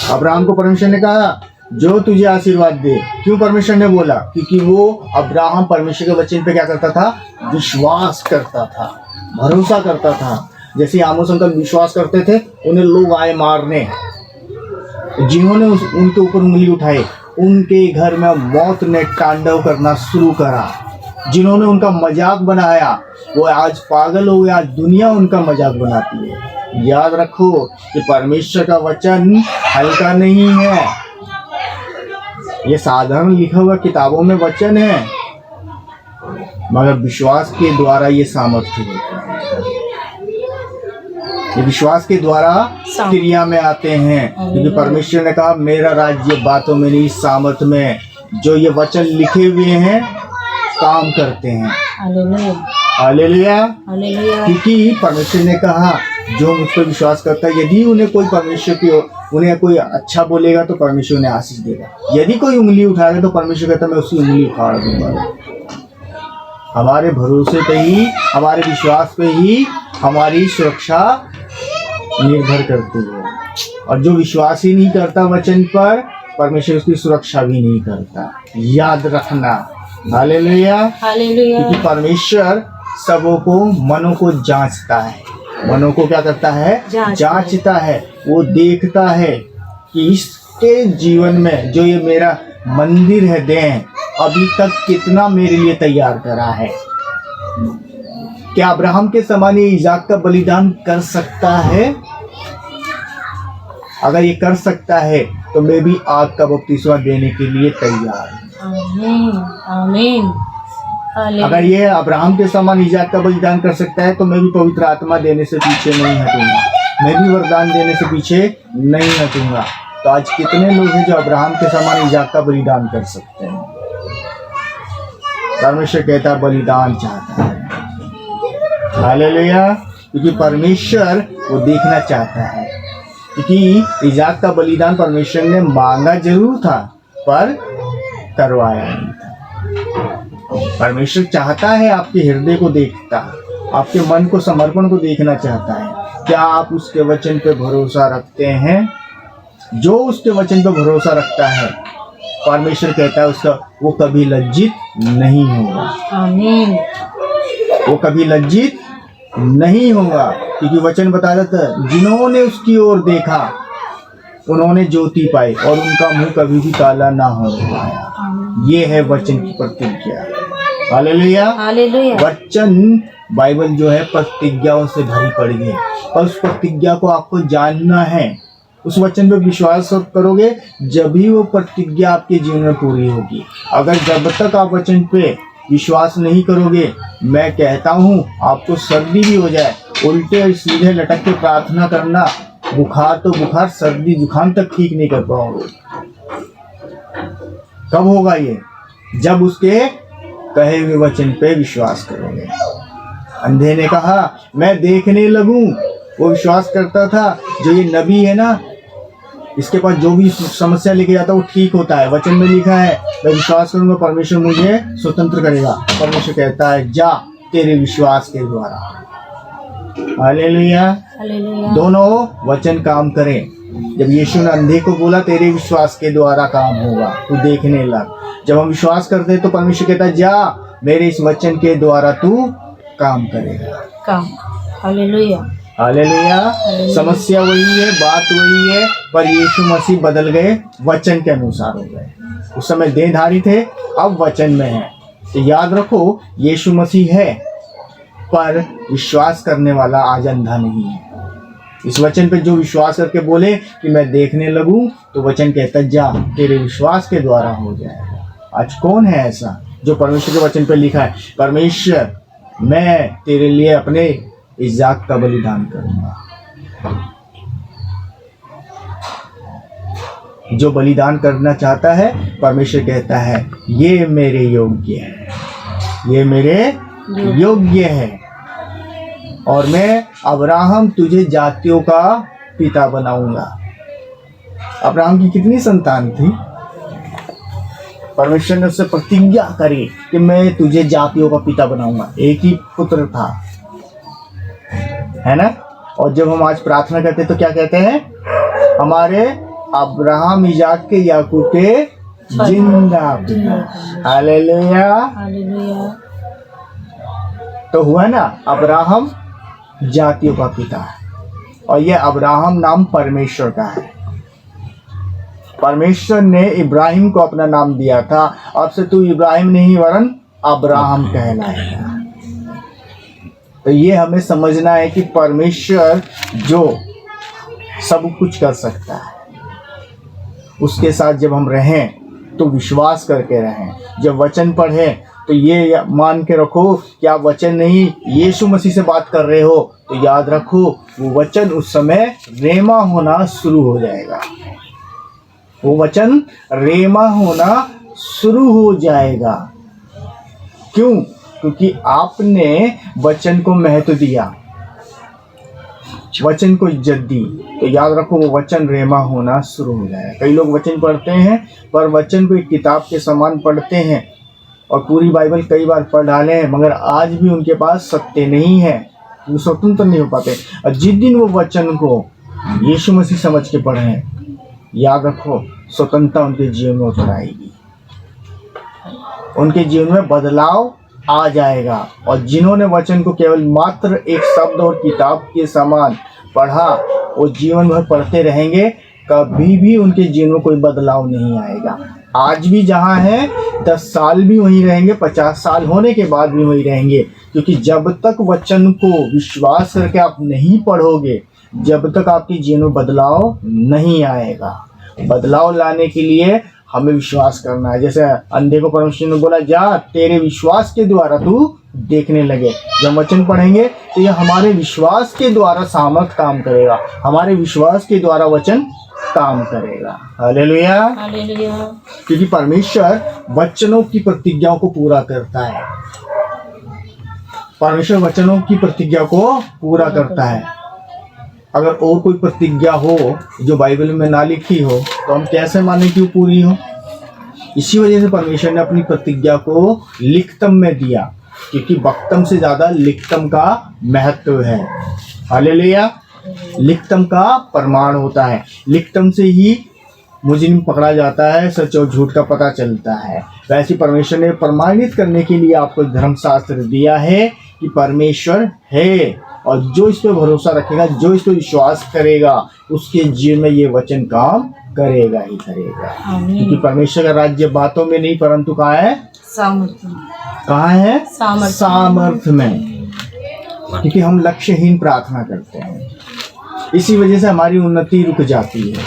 अब्राहम को परमेश्वर ने कहा जो तुझे आशीर्वाद दे। क्यों परमेश्वर ने बोला? क्योंकि वो अब्राहम परमेश्वर के वचन पे क्या करता था? विश्वास करता था, भरोसा करता था। जैसे आमोस अंकल विश्वास करते थे, उन्हें लोग आए मारने, जिन्होंने उनके ऊपर उंगली उठाई, उनके घर में मौत ने तांडव करना शुरू करा। जिन्होंने उनका मजाक बनाया वो आज पागल हो गए, आज दुनिया उनका मजाक बनाती है। याद रखो कि परमेश्वर का वचन हल्का नहीं है, ये साधारण लिखा हुआ किताबों में वचन है, मगर विश्वास के द्वारा ये सामर्थ्य होता है। ये विश्वास के द्वारा क्रिया में आते हैं, क्योंकि परमेश्वर ने कहा मेरा राज्य बातों में नहीं सामर्थ्य में। जो ये वचन लिखे हुए हैं काम करते हैं। हालेलुया। हालेलुया। हालेलुया। क्योंकि परमेश्वर ने कहा जो मुझ पर विश्वास करता है, यदि उन्हें कोई परमेश्वर की उन्हें कोई अच्छा बोलेगा तो परमेश्वर उन्हें आशीष देगा। यदि कोई उंगली उठाएगा तो परमेश्वर कहता है मैं उसकी उंगली उखाड़ दूंगा। हमारे भरोसे पे ही, हमारे विश्वास पे ही हमारी सुरक्षा निर्भर करती है, और जो विश्वास ही नहीं करता वचन पर, परमेश्वर उसकी सुरक्षा भी नहीं करता। याद रखना। हालेलुया। हालेलुया। क्योंकि परमेश्वर सबों को, मनों को जांचता है। मनों को क्या करता है? जांचता है। वो देखता है कि इसके जीवन में जो ये मेरा मंदिर है देह, अभी तक कितना मेरे लिए तैयार करा है। क्या अब्राहम के समान ये इजाक का बलिदान कर सकता है? अगर ये कर सकता है तो मैं भी आग का बपतिस्मा देने के लिए तैयार हूं। आमीन। आमीन। अगर ये अब्राहम के समान इजाक का बलिदान कर सकता है तो मैं भी पवित्र आत्मा देने से पीछे नहीं हटूंगा, मैं भी वरदान देने से पीछे नहीं हटूंगा। तो आज कितने लोग हैं जो अब्राहम के समान इजाक का बलिदान कर सकते हैं? परमेश्वर कहता है बलिदान चाहता है। हालेलुया। क्योंकि परमेश्वर वो देखना चाहता है, क्योंकि इजाक का बलिदान परमेश्वर ने मांगा जरूर था पर करवाया नहीं था। परमेश्वर चाहता है आपके हृदय को देखता, आपके मन को, समर्पण को देखना चाहता है। क्या आप उसके वचन पे भरोसा रखते हैं? जो उसके वचन पे भरोसा रखता है, परमेश्वर कहता है उसका वो कभी लज्जित नहीं होगा। आमीन। वो कभी लज्जित नहीं होगा, क्योंकि वचन बता देता है जिन्होंने उसकी ओर देखा उन्होंने ज्योति पाई और उनका मुंह कभी भी काला ना हो पाया। ये है वचन की प्रतिज्ञा। हालेलुया। हालेलुया। वचन बाइबल जो है प्रतिज्ञाओं से भरी पड़ी है, और उस प्रतिज्ञा को आपको जानना है। उस वचन पे विश्वास करोगे जब भी वो प्रतिज्ञा आपके जीवन में पूरी होगी। अगर जब तक आप वचन पे विश्वास नहीं करोगे, मैं कहता हूँ आपको सर्दी भी हो जाए, उल्टे सीधे लटक के प्रार्थना करना, बुखार तो बुखार, सर्दी जुकाम तक ठीक नहीं कर पाओगे। कब होगा ये? जब उसके कहे हुए वचन पे विश्वास करोगे। अंधे ने कहा मैं देखने लगूं, वो विश्वास करता था जो ये नबी है ना, इसके पास जो भी समस्या लेके जाता है वो ठीक होता है। वचन में लिखा है मैं विश्वास करूंगा परमेश्वर मुझे स्वतंत्र करेगा। परमेश्वर कहता है जा तेरे विश्वास के द्वारा। हालेलुया। हालेलुया। दोनों वचन काम करें। जब यीशु ने अंधे को बोला तेरे विश्वास के द्वारा काम होगा, तू देखने लग। जब हम विश्वास करते हैं तो परमेश्वर कहता है जा मेरे इस वचन के द्वारा तू काम करेगा। काम। हालेलुया। हालेलुया। समस्या वही है, बात वही है, पर यीशु मसीह बदल गए, वचन के अनुसार हो गए। उस समय देहधारी थे, अब वचन में है। तो याद रखो यीशु मसीह है, पर विश्वास करने वाला आज अंधा नहीं है। इस वचन पे जो विश्वास करके बोले कि मैं देखने लगूं, तो वचन कहता जा तेरे विश्वास के द्वारा हो जाएगा। आज कौन है ऐसा जो परमेश्वर के वचन पे लिखा है परमेश्वर मैं तेरे लिए अपने इजाक का बलिदान करूंगा। जो बलिदान करना चाहता है परमेश्वर कहता है ये मेरे योग्य है, ये मेरे योग्य है। और मैं अब्राहम तुझे जातियों का पिता बनाऊंगा। अब्राहम की कितनी संतान थी? परमेश्वर ने उससे प्रतिज्ञा करी कि मैं तुझे जातियों का पिता बनाऊंगा। एक ही पुत्र था, है ना। और जब हम आज प्रार्थना करते हैं तो क्या कहते हैं? हमारे अब्राहम, इजाक के, याकूब के जिंदा पिता। हालेलुया। हालेलुया। तो हुआ ना, अब्राहम जातियों का पिता है। और यह अब्राहम नाम परमेश्वर का है। परमेश्वर ने इब्राहिम को अपना नाम दिया था, अब से तू इब्राहिम नहीं वरन अब्राहम कहलाएगा। तो ये हमें समझना है कि परमेश्वर जो सब कुछ कर सकता है, उसके साथ जब हम रहें तो विश्वास करके रहें। जब वचन पढ़ें तो ये मान के रखो कि आप वचन नहीं यीशु मसीह से बात कर रहे हो, तो याद रखो वो वचन उस समय रेमा होना शुरू हो जाएगा। वो वचन रेमा होना शुरू हो जाएगा। क्यों? क्योंकि आपने वचन को महत्व दिया, वचन को इज्जत दी, तो याद रखो वो वचन रेमा होना शुरू हो जाएगा। कई लोग वचन पढ़ते हैं पर वचन को एक किताब के समान पढ़ते हैं और पूरी बाइबल कई बार पढ़ डाले हैं, मगर आज भी उनके पास सत्य नहीं है, वो स्वतंत्र नहीं हो पाते। और जिस दिन वो वचन को यीशु मसीह समझ के पढ़ें, याद रखो स्वतंत्रता उनके जीवन में उतर आएगी, उनके जीवन में बदलाव आ जाएगा। और जिन्होंने वचन को केवल मात्र एक शब्द और किताब के समान पढ़ा, वो जीवन भर पढ़ते रहेंगे, कभी भी उनके जीवन में कोई बदलाव नहीं आएगा। आज भी जहाँ है 10 साल भी वहीं रहेंगे, 50 साल होने के बाद भी वहीं रहेंगे, क्योंकि जब तक वचन को विश्वास करके आप नहीं पढ़ोगे, जब तक आपके जीवन में बदलाव नहीं आएगा। बदलाव लाने के लिए हमें विश्वास करना है। जैसे अंधे को परमेश्वर ने बोला जा तेरे विश्वास के द्वारा तू देखने लगे। जब वचन पढ़ेंगे तो ये हमारे विश्वास के द्वारा सामर्थ काम करेगा, हमारे विश्वास के द्वारा वचन काम करेगा। हालेलुया। हालेलुया। क्योंकि परमेश्वर वचनों की प्रतिज्ञाओं को पूरा करता है। परमेश्वर वचनों की प्रतिज्ञा को पूरा करता है। अगर और कोई प्रतिज्ञा हो जो बाइबल में ना लिखी हो तो हम कैसे माने कि वो पूरी हो? इसी वजह से परमेश्वर ने अपनी प्रतिज्ञा को लिखतम में दिया, क्योंकि वक्तम से ज़्यादा लिखतम का महत्व है। हालेलुया। लिखतम का प्रमाण होता है, लिखतम से ही मुजरिम पकड़ा जाता है, सच और झूठ का पता चलता है। वैसे परमेश्वर ने प्रमाणित करने के लिए आपको धर्मशास्त्र दिया है कि परमेश्वर है, और जो इस पे भरोसा रखेगा, जो इस पे विश्वास करेगा, उसके जीवन में ये वचन काम करेगा ही करेगा। क्योंकि परमेश्वर का राज्य बातों में नहीं परंतु कहाँ है? सामर्थ्य। कहाँ है? सामर्थ्य में। क्योंकि हम लक्ष्यहीन प्रार्थना करते हैं, इसी वजह से हमारी उन्नति रुक जाती है।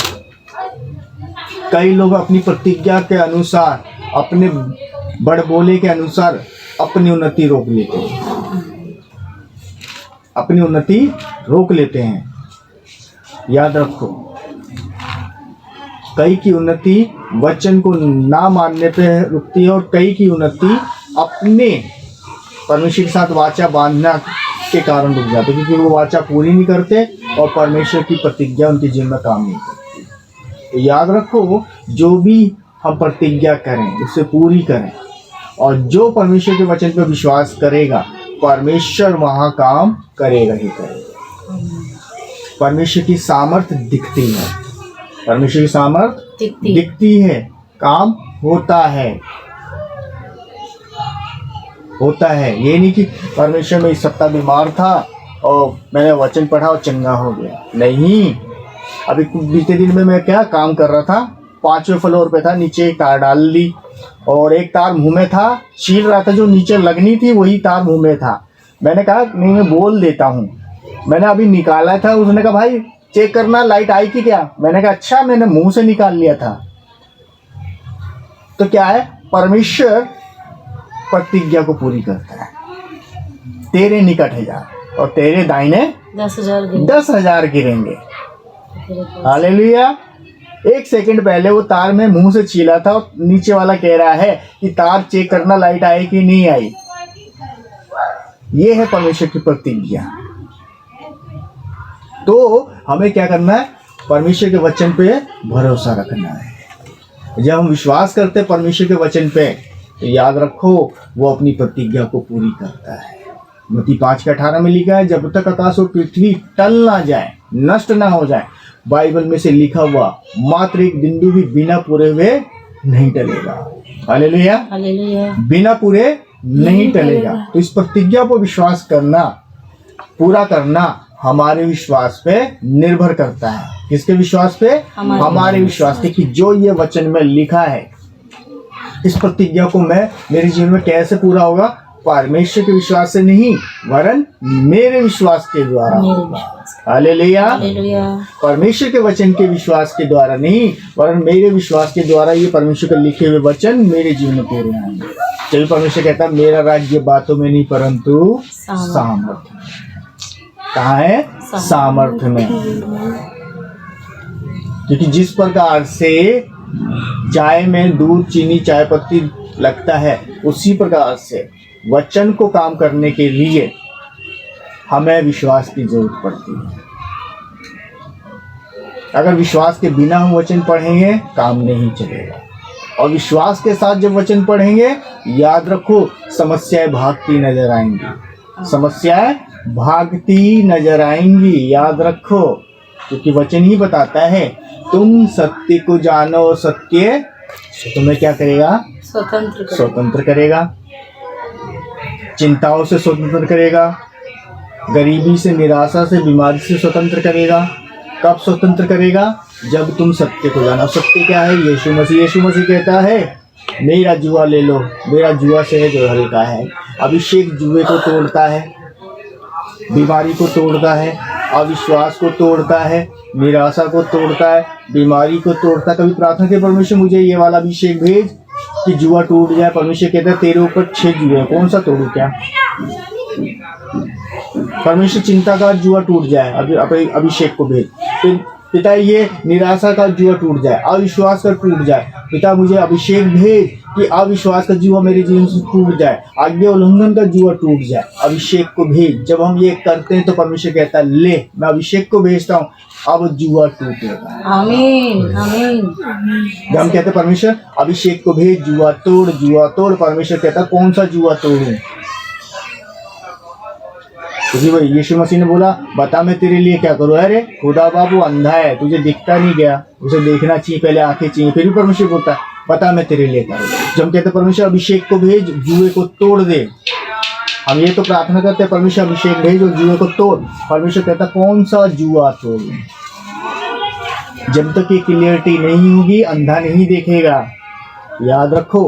कई लोग अपनी प्रतिज्ञा के अनुसार, अपने बड़बोले के अनुसार अपनी उन्नति रोक लेते हैं, अपनी उन्नति रोक लेते हैं। याद रखो, कई की उन्नति वचन को ना मानने पे रुकती है, और कई की उन्नति अपने परमेश्वर के साथ वाचा बांधना के कारण रुक जाते, क्योंकि वो वाचा पूरी नहीं करते और परमेश्वर की प्रतिज्ञा उनके जीवन में काम नहीं करती। तो याद रखो, जो भी हम प्रतिज्ञा करें उसे पूरी करें, और जो परमेश्वर के वचन पर विश्वास करेगा, परमेश्वर वहाँ काम करेगा ही करेगा। परमेश्वर की सामर्थ दिखती है, परमेश्वर की सामर्थ दिखती है, काम होता है। ये नहीं कि परमेश्वर में इस सप्ताह बीमार था और मैंने वचन पढ़ा और चंगा हो गया। नहीं, अभी बीते दिन में मैं क्या काम कर रहा था, 5वें फ्लोर पे था, नीचे एक तार डाल ली और एक तार मुंह में था, छील रहा था, जो नीचे लगनी थी वही तार मुंह में था। मैंने कहा नहीं, मैं बोल देता हूँ, मैंने अभी निकाला था। उसने कहा भाई चेक करना लाइट आई कि क्या? मैंने कहा अच्छा, मैंने मुंह से निकाल लिया था। तो क्या है, परमेश्वर प्रतिज्ञा को पूरी करता है। तेरे निकट 1000 और तेरे दाहिने 10,000 गिरेंगे। हालेलुया। 1 सेकंड पहले वो तार में मुंह से छीला था और नीचे वाला कह रहा है कि तार चेक करना लाइट आई कि नहीं आई। ये है परमेश्वर की प्रतिज्ञा। तो हमें क्या करना है? परमेश्वर के वचन पे भरोसा रखना है। जब हम विश्वास करते हैं परमेश्वर के वचन पे, तो याद रखो वो अपनी प्रतिज्ञा को पूरी करता है। मत्ती 5:18 में लिखा है, जब तक आकाश और पृथ्वी टल ना जाए, नष्ट ना हो जाए, बाइबल में से लिखा हुआ मात्र एक बिंदु भी बिना पूरे हुए नहीं टलेगा। Hallelujah, hallelujah. बिना पूरे नहीं टलेगा। तो इस प्रतिज्ञा को विश्वास करना, पूरा करना हमारे विश्वास पे निर्भर करता है। किसके विश्वास पे? हमारे विश्वास पे, कि जो ये वचन में लिखा है, इस प्रतिज्ञा को मैं मेरे जीवन में कैसे पूरा होगा? परमेश्वर के विश्वास से नहीं, वरन मेरे विश्वास के द्वारा होगा। Hallelujah, hallelujah. परमेश्वर के वचन के विश्वास के द्वारा नहीं, वरन मेरे विश्वास के द्वारा ये परमेश्वर के लिखे हुए वचन मेरे जीवन में पूरे होंगे। चलिए, परमेश्वर कहता है मेरा राज्य बातों में नहीं परंतु सामर्थ्य में। कहाँ है? सामर्थ्य में। क्योंकि जिस प्रकार से चाय में दूध, चीनी, चाय पत्ती लगता है, उसी प्रकार से वचन को काम करने के लिए हमें विश्वास की जरूरत पड़ती है। अगर विश्वास के बिना हम वचन पढ़ेंगे, काम नहीं चलेगा। और विश्वास के साथ जब वचन पढ़ेंगे, याद रखो समस्याएं भागती नजर आएंगी। समस्याएं भागती नजर आएंगी, याद रखो। क्योंकि वचन ही बताता है, तुम सत्य को जानो, सत्य तुम्हें क्या करेगा? स्वतंत्र करेगा। चिंताओं से स्वतंत्र करेगा, गरीबी से, निराशा से, बीमारी से स्वतंत्र करेगा। कब स्वतंत्र करेगा? जब तुम सत्य को जानो। सत्य क्या है? यीशु मसीह। यीशु मसीह कहता है, मेरा जुआ ले लो, मेरा जुआ से जो हल्का है। अभिषेक जुए को तोड़ता है, बीमारी को तोड़ता है, अविश्वास को तोड़ता है, निराशा को तोड़ता है, बीमारी को तोड़ता है। कभी प्रार्थना के, परमेश्वर मुझे ये वाला अभिषेक भेज कि जुआ टूट जाए। परमेश्वर कहता है तेरे ऊपर 6 जुए, कौन सा तोड़ू क्या? परमेश्वर चिंता का जुआ टूट जाए, अभिषेक को भेज। पिता ये निराशा का जुआ टूट जाए, अविश्वास का टूट जाए। पिता मुझे अभिषेक भेज कि अविश्वास का जुआ मेरे जीवन से टूट जाए, आज्ञा उल्लंघन का जुआ टूट जाए। अभिषेक को भेज। जब हम ये करते हैं तो परमेश्वर कहता है, ले मैं अभिषेक को भेजता हूँ, अब जुआ टूटेगा। आमीन, आमीन। जब हम कहते हैं परमेश्वर अभिषेक को भेज, जुआ तोड़, परमेश्वर कहता है कौन सा जुआ तोड़ूं? क्योंकि भाई यीशु मसीह ने बोला, बता मैं तेरे लिए क्या करूँ? अरे खुदा बाबू अंधा है, तुझे दिखता नहीं गया, उसे देखना चाहिए, पहले आंखें चाहिए। फिर भी परमेश्वर बोलता है, बता मैं तेरे लिए क्या करूँ? जब हम कहते हैं परमेश्वर अभिषेक को भेज, जुए को तोड़ दे, हम ये तो प्रार्थना करते हैं परमेश्वर अभिषेक भेज और जुए को तोड़। परमेश्वर कहता कौन सा जुआ तोड़ूं? जब तक ये क्लियरिटी नहीं होगी, अंधा नहीं देखेगा। याद रखो,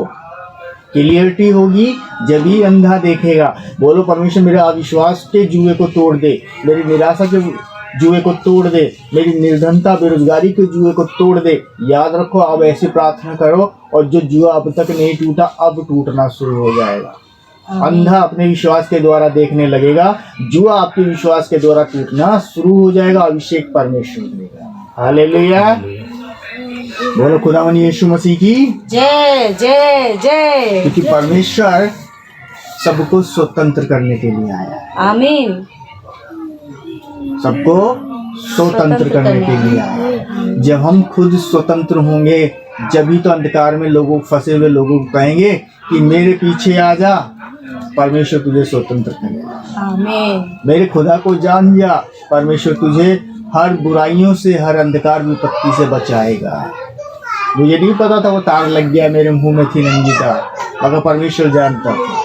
क्लियरिटी होगी जब ही अंधा देखेगा। बोलो परमेश्वर मेरे अविश्वास के जुए को तोड़ दे, मेरी निराशा के जुए को तोड़ दे, मेरी निर्धनता, बेरोजगारी के जुए को तोड़ दे। याद रखो, अब ऐसी प्रार्थना करो और जो जुआ अब तक नहीं टूटा, अब टूटना शुरू हो जाएगा। अंधा अपने विश्वास के द्वारा देखने लगेगा, जुआ आपके विश्वास के द्वारा टूटना शुरू हो जाएगा। अभिषेक परमेश्वर देगा। हालेलुया। बोलो खुदावन यीशु मसीह की जय जय जय। क्योंकि परमेश्वर सबको स्वतंत्र करने के लिए आया है। आमीन। सबको स्वतंत्र करने के लिए आया है। जब हम खुद स्वतंत्र होंगे, जब ही तो अंधकार में लोगों, फंसे हुए लोगों को कहेंगे कि मेरे पीछे आ जा, परमेश्वर तुझे स्वतंत्र करेगा। आमीन। मेरे खुदा को जान जा, परमेश्वर तुझे हर बुराइयों से, हर अंधकार विपत्ति से बचाएगा। मुझे नहीं पता था वो तार लग गया मेरे मुंह में थी नंगी था, मगर परमेश्वर जानता था।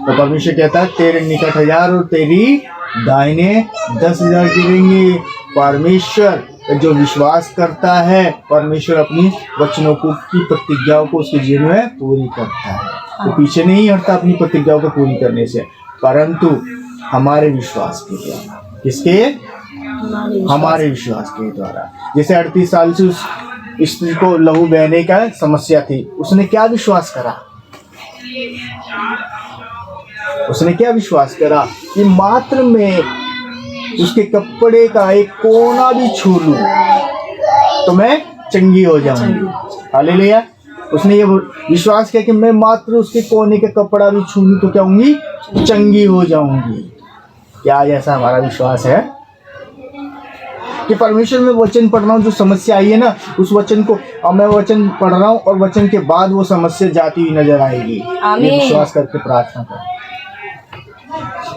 तो परमेश्वर कहता है तेरे निकट 1000 और तेरी दाहिने 10,000 गिरेंगे। परमेश्वर जो विश्वास करता है, परमेश्वर अपनी वचनों को, की प्रतिज्ञाओं को उसके जीवन में पूरी करता है। वो पीछे नहीं हटता अपनी प्रतिज्ञाओं को पूरी करने से, परंतु हमारे विश्वास के द्वारा। किसके? हमारे विश्वास के द्वारा। जैसे 38 साल से उस स्त्री को लहू बहने का समस्या थी, उसने क्या विश्वास करा? उसने क्या विश्वास करा कि मात्र मैं उसके कपड़े का एक कोना भी छू लूं तो मैं चंगी हो जाऊंगी। हालेलुया। उसने ये विश्वास किया कि मैं मात्र उसके कोने के कपड़ा भी छू लूं तो क्या होंगी? चंगी हो जाऊंगी। क्या ऐसा हमारा विश्वास है? कि परमेश्वर में वचन पढ़ रहा हूँ, जो समस्या आई है ना उस वचन को, अब मैं वचन पढ़ रहा हूँ और वचन के बाद वो समस्या जाती हुई नजर आएगी। आमीन। ये विश्वास करके प्रार्थना कर।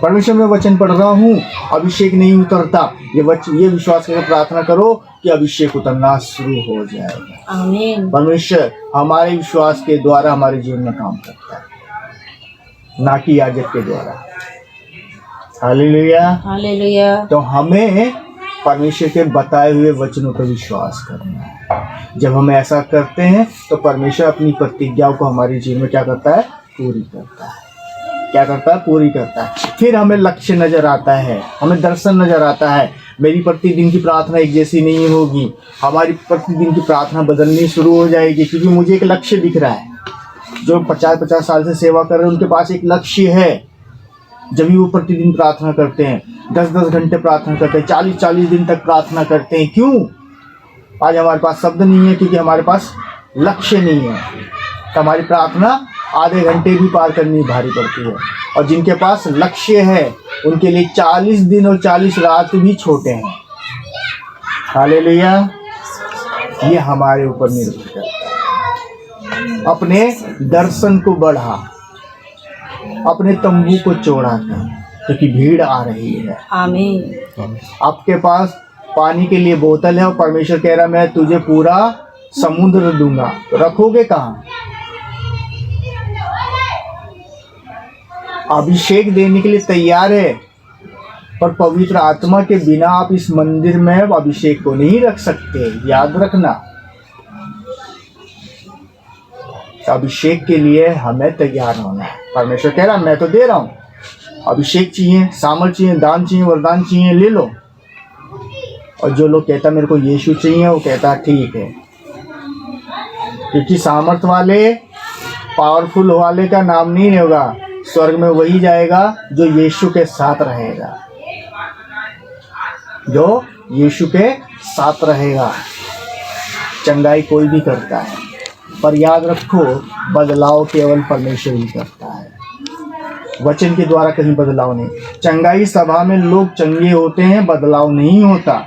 परमेश्वर में वचन पढ़ रहा हूँ, अभिषेक नहीं उतरता, ये विश्वास करके प्रार्थना करो कि अभिषेक उतरना शुरू हो जाएगा। आमीन। परमेश्वर हमारे विश्वास के द्वारा हमारे जीवन में काम करता है, ना कि याजक के द्वारा। हालेलुया। हालेलुया। तो हमें परमेश्वर के बताए हुए वचनों पर विश्वास करना है। जब हम ऐसा करते हैं तो परमेश्वर अपनी प्रतिज्ञाओं को हमारे जीवन में क्या करता है? पूरी करता है। क्या करता है? पूरी करता है। फिर हमें लक्ष्य नजर आता है, हमें दर्शन नजर आता है। मेरी प्रतिदिन की प्रार्थना एक जैसी नहीं होगी, हमारी प्रतिदिन की प्रार्थना बदलनी शुरू हो जाएगी, क्योंकि मुझे एक लक्ष्य दिख रहा है। जो 50-50 साल से सेवा कर रहे हैं उनके पास एक लक्ष्य है। जब भी वो प्रतिदिन प्रार्थना करते हैं, 10-10 घंटे प्रार्थना करते हैं, 40-40 दिन तक प्रार्थना करते हैं। क्यों? आज हमारे पास शब्द नहीं है, क्योंकि हमारे पास लक्ष्य नहीं है। तो हमारी प्रार्थना आधे घंटे भी पार करनी भारी पड़ती है। और जिनके पास लक्ष्य है उनके लिए 40 दिन और 40 रात भी छोटे हैं। हालेलुया। ये हमारे ऊपर निर्भर करता है। अपने दर्शन को बढ़ा, अपने तंबू को चौड़ा कर, क्योंकि भीड़ आ रही है। आमीन। आपके पास पानी के लिए बोतल है और परमेश्वर कह रहा है मैं तुझे पूरा समुद्र दूंगा, तो रखोगे कहाँ? अभिषेक देने के लिए तैयार है, पर पवित्र आत्मा के बिना आप इस मंदिर में अभिषेक को नहीं रख सकते, याद रखना। अभिषेक के लिए हमें तैयार होना है। परमेश्वर कह रहा है मैं तो दे रहा हूँ, अभिषेक चाहिए, सामर्थ चाहिए, दान चाहिए, वरदान चाहिए, ले लो। और जो लोग कहता मेरे को यीशु चाहिए, वो कहता ठीक है, क्योंकि सामर्थ वाले, पावरफुल वाले का नाम नहीं होगा, स्वर्ग में वही जाएगा जो यीशु के साथ रहेगा, जो यीशु के साथ रहेगा। चंगाई कोई भी करता है, पर याद रखो बदलाव केवल परमेश्वर ही करता है, वचन के द्वारा कहीं बदलाव नहीं। चंगाई सभा में लोग चंगे होते हैं, बदलाव नहीं होता,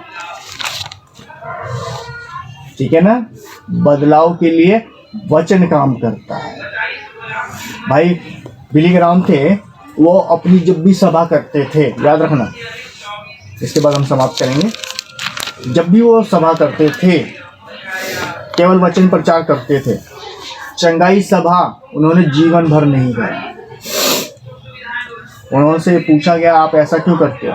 ठीक है ना। बदलाव के लिए वचन काम करता है। भाई बिली ग्राम थे, वो अपनी जब भी सभा करते थे, याद रखना, इसके बाद हम समाप्त करेंगे। जब भी वो सभा करते थे केवल वचन प्रचार करते थे। चंगाई सभा उन्होंने जीवन भर नहीं करा। उन्होंने पूछा गया आप ऐसा क्यों करते हो?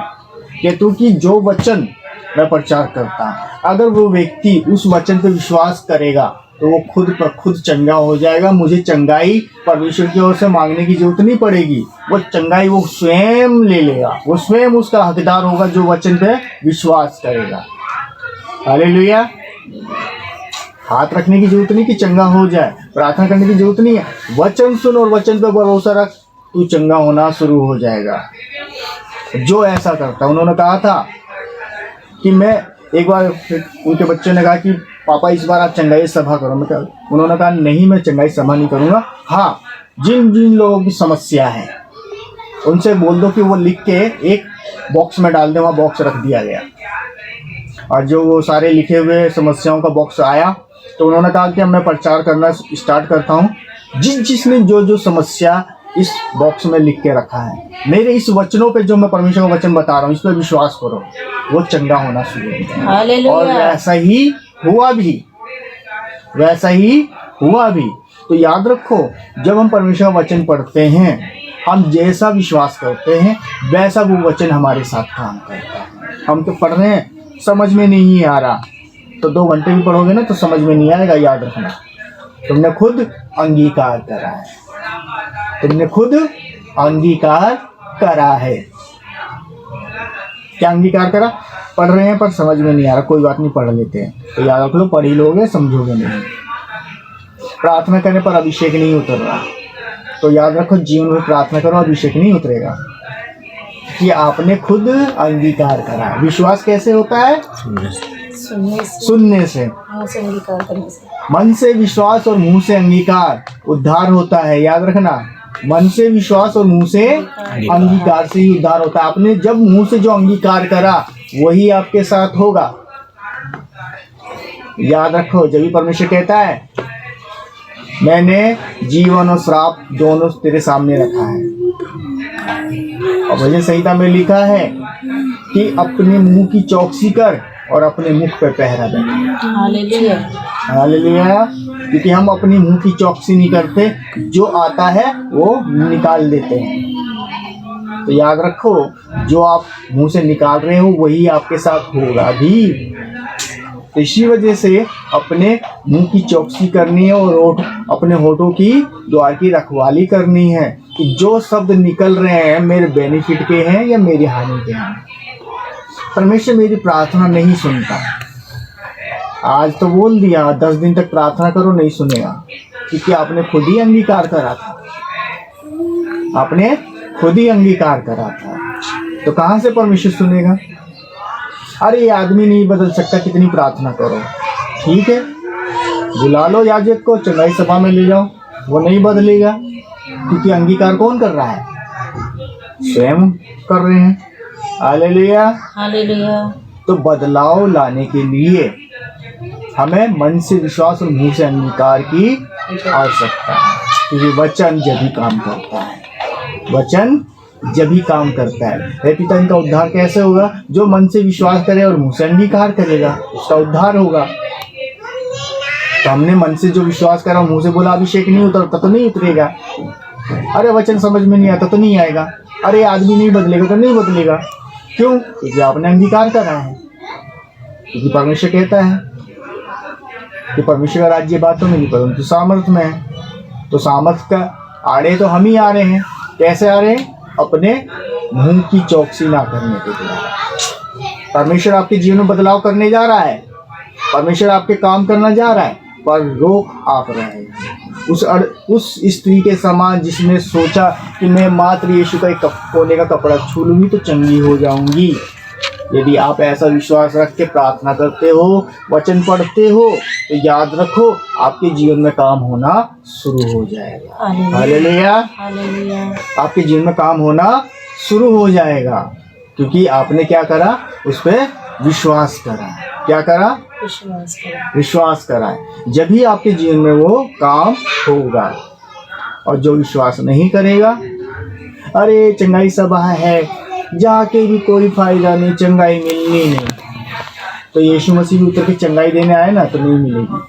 कहते कि जो वचन मैं प्रचार करता हूँ, अगर वो व्यक्ति उस वचन पर विश्वास करेगा तो वो खुद पर खुद चंगा हो जाएगा। मुझे चंगाई परमेश्वर की ओर से मांगने की जरूरत नहीं पड़ेगी, वो चंगाई वो स्वयं ले लेगा, वो स्वयं उसका हकदार होगा जो वचन पे विश्वास करेगा। हालेलुया। हाथ रखने की जरूरत नहीं कि चंगा हो जाए, प्रार्थना करने की जरूरत नहीं है, वचन सुन और वचन पे भरोसा रख, तू चंगा होना शुरू हो जाएगा। जो ऐसा करता, उन्होंने कहा था कि मैं एक बार, उनके बच्चे ने कहा कि पापा इस बार आप चंगाई सभा करो। मैं कहा, उन्होंने कहा नहीं मैं चंगाई सभा नहीं करूँगा, हाँ जिन जिन लोगों की समस्या है उनसे बोल दो कि वो लिख के एक बॉक्स में डाल दें। वहाँ बॉक्स रख दिया गया और जो वो सारे लिखे हुए समस्याओं का बॉक्स आया तो उन्होंने कहा कि अब मैं प्रचार करना स्टार्ट करता हूँ। जिसने जो समस्या इस बॉक्स में लिख के रखा है, मेरे इस वचनों पे जो मैं परमेश्वर का वचन बता रहा हूँ इस पर विश्वास करो, वो चंगा होना शुरू हो जाएगा। और वैसा ही हुआ भी। तो याद रखो जब हम परमेश्वर का वचन पढ़ते हैं, हम जैसा विश्वास करते हैं वैसा वो वचन हमारे साथ काम करता है। हम तो पढ़ रहे हैं, समझ में नहीं आ रहा, तो 2 घंटे भी पढ़ोगे ना तो समझ में नहीं आएगा। याद रखना, तुमने खुद अंगीकार करा है, तुमने खुद अंगीकार करा है। क्या अंगीकार करा? पढ़ रहे हैं पर समझ में नहीं आ रहा, कोई बात नहीं, पढ़ लेते हैं। तो याद रख लो, पढ़ ही लोगे, समझोगे नहीं। प्रार्थना करने पर अभिषेक नहीं उतर रहा, तो याद रखो जीवन में प्रार्थना करो, अभिषेक नहीं उतरेगा, कि आपने खुद अंगीकार करा। विश्वास कैसे होता है? सुनने से, अंगीकार करने से। मन से विश्वास और मुंह से अंगीकार, उद्धार होता है। याद रखना, मन से विश्वास और मुंह से अंगीकार से ही उद्धार होता है। आपने जब मुंह से जो अंगीकार करा वही आपके साथ होगा। याद रखो, जब भी परमेश्वर कहता है मैंने जीवन और श्राप दोनों तेरे सामने रखा है, और भजन संहिता में लिखा है कि अपने मुंह की चौकसी कर और अपने मुख पे पहरा दे। हालेलुया। हालेलुया। क्योंकि हम अपनी मुंह की चौकसी नहीं करते, जो आता है वो निकाल देते हैं। तो याद रखो, जो आप मुंह से निकाल रहे हो वही आपके साथ होगा भी। तो इसी वजह से अपने मुंह की चौकसी करनी है और अपने होठों की द्वार की रखवाली करनी है कि जो शब्द निकल रहे हैं मेरे बेनिफिट के हैं या मेरी हानि के हैं। परमेश्वर मेरी प्रार्थना नहीं सुनता, आज तो बोल दिया 10 दिन तक प्रार्थना करो, नहीं सुनेगा, क्योंकि आपने खुद ही अंगीकार करा था, आपने खुद ही अंगीकार करा था। तो कहाँ से परमेश्वर सुनेगा? अरे ये आदमी नहीं बदल सकता, कितनी प्रार्थना करो, ठीक है, बुला लो याजक को, चंगाई सभा में ले जाओ, वो नहीं बदलेगा, क्योंकि अंगीकार कौन कर रहा है? स्वयं कर रहे हैं। हालेलुया। हालेलुया। तो बदलाव लाने के लिए हमें मन से विश्वास और मुंह से अंगीकार की आवश्यकता है, क्योंकि वचन जब भी काम करता है, वचन जब भी काम करता है। हे पिता, इनका उद्धार कैसे होगा? जो मन से विश्वास करे और मुंह से अंगीकार करेगा, उसका उद्धार होगा। तो हमने मन से जो विश्वास करा, मुंह से बोला अभिषेक नहीं उतरता तो नहीं उतरेगा। अरे वचन समझ में नहीं आता तो नहीं आएगा। अरे आदमी नहीं बदलेगा तो नहीं बदलेगा। क्यों? क्योंकि आपने अंगीकार करा है। क्योंकि परमेश्वर कहता है कि परमेश्वर का राज्य बातों में नहीं परंतु सामर्थ्य में है। तो सामर्थ्य का आड़े तो हम ही आ रहे हैं। कैसे आ रहे हैं? अपने मुंह की चौकसी ना करने के द्वारा। परमेश्वर आपके जीवन में बदलाव करने जा रहा है, परमेश्वर आपके काम करना जा रहा है, पर रोक आप रहे हैं उस स्त्री के समान जिसने सोचा कि मैं मात्र यीशु का एक कोने का कपड़ा छू लूंगी तो चंगी हो जाऊंगी। यदि आप ऐसा विश्वास रख के प्रार्थना करते हो, वचन पढ़ते हो, तो याद रखो आपके जीवन में काम होना शुरू हो जाएगा। हालेलुया। हालेलुया। आपके जीवन में काम होना शुरू हो जाएगा, क्योंकि आपने क्या करा? उस पर विश्वास करा। क्या करा? विश्वास करा। विश्वास करा है। जब ही आपके जीवन में वो काम होगा। और जो विश्वास नहीं करेगा, अरे चंगाई सभा है, जाके भी कोई फायदा नहीं, चंगाई मिलनी नहीं। तो यीशु मसीह उतर के चंगाई देने आए ना, तो नहीं मिलेगी,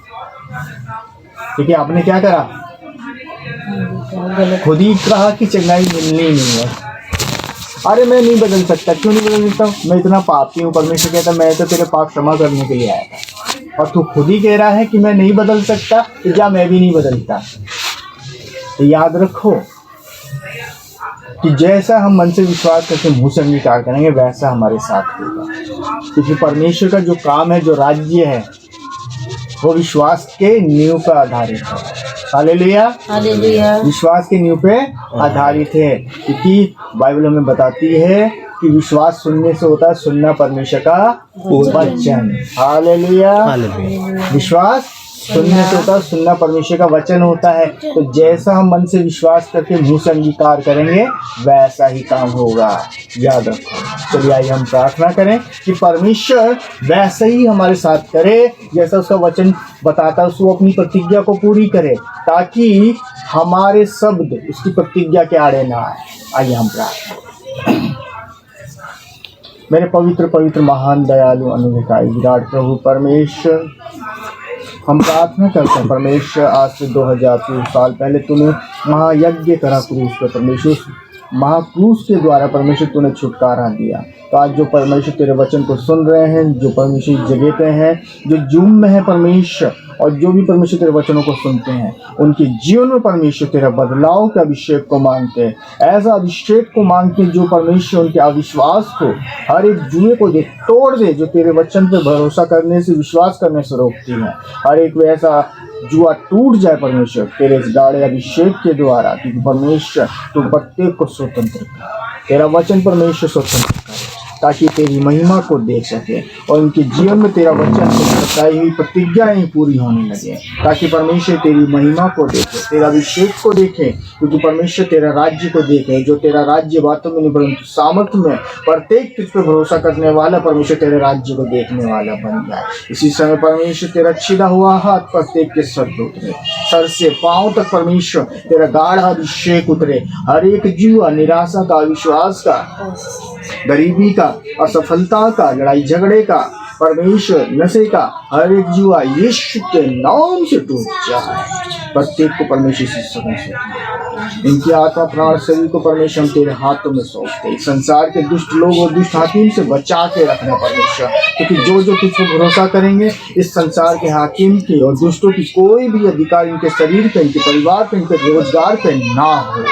क्योंकि आपने क्या करा? खुद ही कहा कि चंगाई मिलनी नहीं है। अरे मैं नहीं बदल सकता। क्यों नहीं बदल सकता? मैं इतना पापी हूँ। परमेश्वर कहता मैं तो तेरे पाप क्षमा करने के लिए आया था, और तू खुद ही कह रहा है कि मैं नहीं बदल सकता, तो जा मैं भी नहीं बदलता। तो याद रखो कि जैसा हम मन से विश्वास करके मुंह से अंगीकार करेंगे, वैसा हमारे साथ होगा। क्योंकि परमेश्वर का जो काम है, जो राज्य है, वो विश्वास के नींव पर आधारित है। हालेलुया। हालेलुया। विश्वास के नींव पे आधारित है, क्योंकि बाइबल हमें बताती है कि विश्वास सुनने से होता है, सुनना परमेश्वर का वचन। हालेलुया। विश्वास सुनने से होता है, सुनना परमेश्वर का वचन होता है। तो जैसा हम मन से विश्वास करके मुंह से अंगीकार करेंगे, वैसा ही काम होगा। याद रखो। चलिए आइए हम प्रार्थना करें कि परमेश्वर वैसा ही हमारे साथ करे, जैसा उसका वचन बताता है, उसको अपनी प्रतिज्ञा को पूरी करे, ताकि हमारे शब्द उसकी प्रतिज्ञा के आड़े ना आए। आइए हम प्रार्थना। मेरे पवित्र पवित्र महान दयालु अनुग्रहकारी विराट प्रभु परमेश्वर, हम प्रार्थना करते हैं परमेश्वर, आज से 2000 साल पहले तूने महायज्ञ करा क्रूस पे परमेश्वर। महाक्रूस के द्वारा परमेश्वर तूने छुटकारा दिया। तो आज जो परमेश्वर तेरे वचन को सुन रहे हैं, जो परमेश्वर जगह पे हैं, जो जूम में है परमेश्वर, और जो भी परमेश्वर तेरे वचनों को सुनते हैं, उनके जीवन में परमेश्वर तेरा बदलाव के अभिषेक को मांगते हैं। ऐसा अभिषेक को मांगते हैं जो परमेश्वर उनके अविश्वास को, हर एक जुए को जो तोड़ दे, जो तेरे वचन पे भरोसा करने से, विश्वास करने से रोकती है। हर एक वैसा जुआ टूट जाए परमेश्वर तेरे इस गाढ़े अभिषेक के द्वारा, क्योंकि परमेश्वर तू प्रत्येक को स्वतंत्र कर। तेरा वचन परमेश्वर स्वतंत्र करे। ताकि तेरी महिमा को देख सके और उनके जीवन में तेरा वचन बताई हुई प्रतिज्ञाएं पूरी होने लगे, ताकि परमेश्वर तेरी महिमा को देखे, तेरा अभिषेक को देखे, क्योंकि परमेश्वर तेरा राज्य को देखे, जो तेरा राज्य बातों में नहीं परंतु सामर्थ्य में प्रत्येक तुझ पर भरोसा करने वाला परमेश्वर तेरे राज्य को देखने वाला बन जाए। इसी समय परमेश्वर तेरा छिदा हुआ हाथ प्रत्येक के सर पे उतरे, सर से पांव तक परमेश्वर तेरा गाढ़ अभिषेक उतरे। हर एक जुआ, निराशा का, विश्वास का, गरीबी का, असफलता का, लड़ाई झगड़े का, परमेश्वर नशे का, हर एक जुआ यीशु के नाम से टूट जाए। प्रत्येक को परमेश्वर से सौंपते, इनकी आत्मा प्राण शरीर को परमेश्वर हम तेरे हाथों में सौंपते। संसार के दुष्ट लोग और दुष्ट हाकिम से बचा के रखना परमेश्वर, क्योंकि जो जो तुझ पर भरोसा करेंगे इस संसार के हाकिम की और दुष्टों की कोई भी अधिकार इनके शरीर पे, इनके परिवार पे, इनके रोजगार पे ना हो।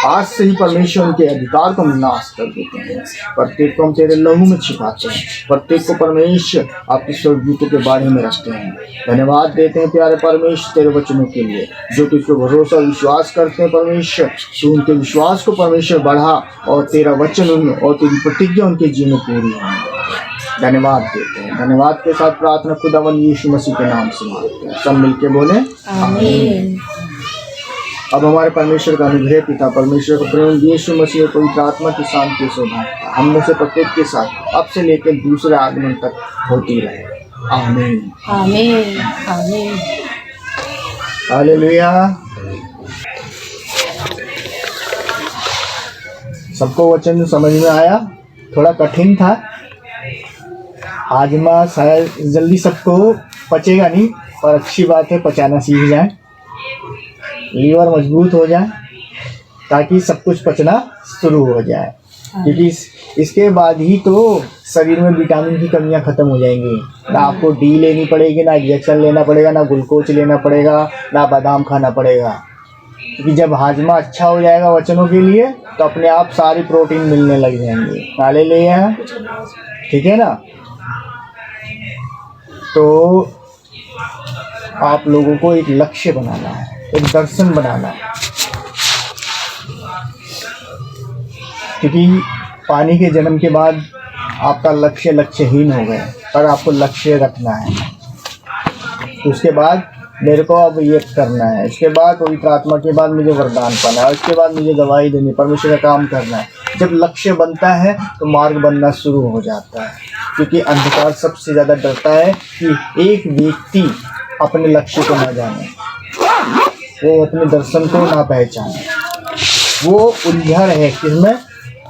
आज से ही परमेश्वर उनके अधिकार को हम नाश कर देते हैं। प्रत्येक को हम तेरे लहू में छिपाते हैं, प्रत्येक को परमेश्वर आपके स्वर्गदूतों के बारे में रखते हैं। धन्यवाद देते हैं प्यारे परमेश्वर तेरे वचनों के लिए, जो तुझ पर भरोसा विश्वास करते हैं परमेश्वर, तू उनके विश्वास को परमेश्वर बढ़ा और तेरा वचन उन और तेरी प्रतिज्ञा उनके जीवन में पूरी होने। धन्यवाद देते हैं। धन्यवाद के साथ प्रार्थना खुदावन यीशु मसीह के नाम से मांगते हैं, सब मिलके बोले आमीन। अब हमारे परमेश्वर का अनुग्रह, पिता परमेश्वर का प्रेम, यीशु मसीह पवित्र आत्मा की शांति से भागता हम में से प्रत्येक के साथ अब से लेकर दूसरे आगमन तक होती रहे। आमीन आमीन। आमीन। हालेलुया। सबको वचन समझ में आया? थोड़ा कठिन था, आजमा शायद जल्दी सबको पचेगा नहीं, पर अच्छी बात है पचाना सीख जाए, लीवर मजबूत हो जाए, ताकि सब कुछ पचना शुरू हो जाए। क्योंकि इसके बाद ही तो शरीर में विटामिन की कमियां खत्म हो जाएंगी। ना आपको डी लेनी पड़ेगी, ना इंजेक्शन लेना पड़ेगा, ना ग्लूकोज लेना पड़ेगा, ना बादाम खाना पड़ेगा। क्योंकि जब हाजमा अच्छा हो जाएगा वचनों के लिए तो अपने आप सारी प्रोटीन मिलने लग जाएंगे। हालेलुया, ठीक है ना? तो आप लोगों को एक लक्ष्य बनाना है, एक दर्शन बनाना है, क्योंकि पानी के जन्म के बाद आपका लक्ष्य लक्ष्यहीन हो गया, पर आपको लक्ष्य रखना है। तो उसके बाद मेरे को अब ये करना है, उसके बाद पवित्र आत्मा के बाद मुझे वरदान पाना है, उसके बाद मुझे दवाई देनी, परमेश्वर का काम करना है। जब लक्ष्य बनता है तो मार्ग बनना शुरू हो जाता है, क्योंकि अंधकार सबसे ज़्यादा डरता है कि एक व्यक्ति अपने लक्ष्य को ना जाने, वो अपने दर्शन को ना पहचाने, वो उलझा रहे किसमें?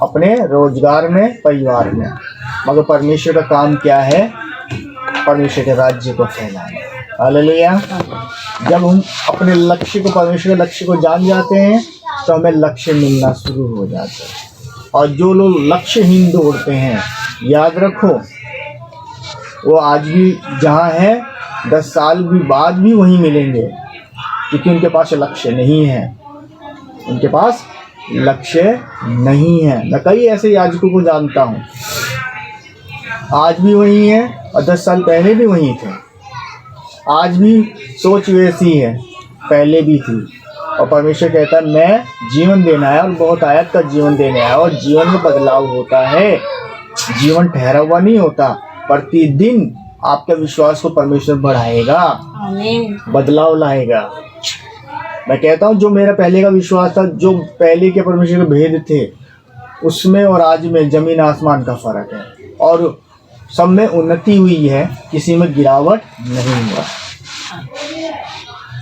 अपने रोजगार में, परिवार में। मगर परमेश्वर का काम क्या है? परमेश्वर के राज्य को फैलाना। हालेलुया। जब हम अपने लक्ष्य को, परमेश्वर के लक्ष्य को जान जाते हैं तो हमें लक्ष्य मिलना शुरू हो जाता है। और जो लोग लक्ष्यहीन दौड़ते हैं, याद रखो वो आज भी जहाँ है 10 साल भी बाद भी वहीं मिलेंगे, क्योंकि उनके पास लक्ष्य नहीं है। उनके पास लक्ष्य नहीं है। मैं कई ऐसे याजकों को जानता हूँ, आज भी वही है और 10 साल पहले भी वही थे। आज भी सोच वैसी है, पहले भी थी। और परमेश्वर कहता है मैं जीवन देना है और बहुत आयत का जीवन देना है। और जीवन में बदलाव होता है, जीवन ठहरा हुआ नहीं होता। प्रतिदिन आपके विश्वास को परमेश्वर बढ़ाएगा, बदलाव लाएगा। मैं कहता हूँ जो मेरा पहले का विश्वास था, जो पहले के परमेश्वर के भेद थे, उसमें और आज में जमीन आसमान का फर्क है। और सब में उन्नति हुई है, किसी में गिरावट नहीं हुआ।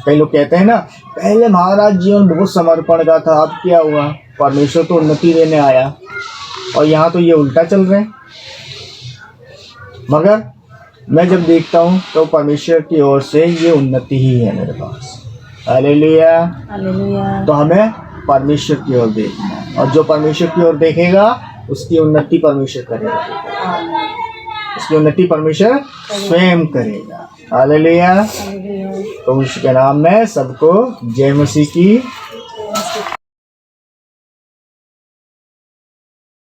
कई लोग कहते हैं ना पहले महाराज जीवन बहुत समर्पण का था, अब क्या हुआ? परमेश्वर तो उन्नति देने आया और यहाँ तो ये उल्टा चल रहे हैं। मगर मैं जब देखता हूँ तो परमेश्वर की ओर से ये उन्नति ही है मेरे पास। हालेलुया। हालेलुया। तो हमें परमेश्वर की ओर देखना है, और जो परमेश्वर की ओर देखेगा उसकी उन्नति परमेश्वर करेगा, उसकी उन्नति परमेश्वर स्वयं करेगा। हालेलुया। तो उसके नाम में सबको जय मसीह की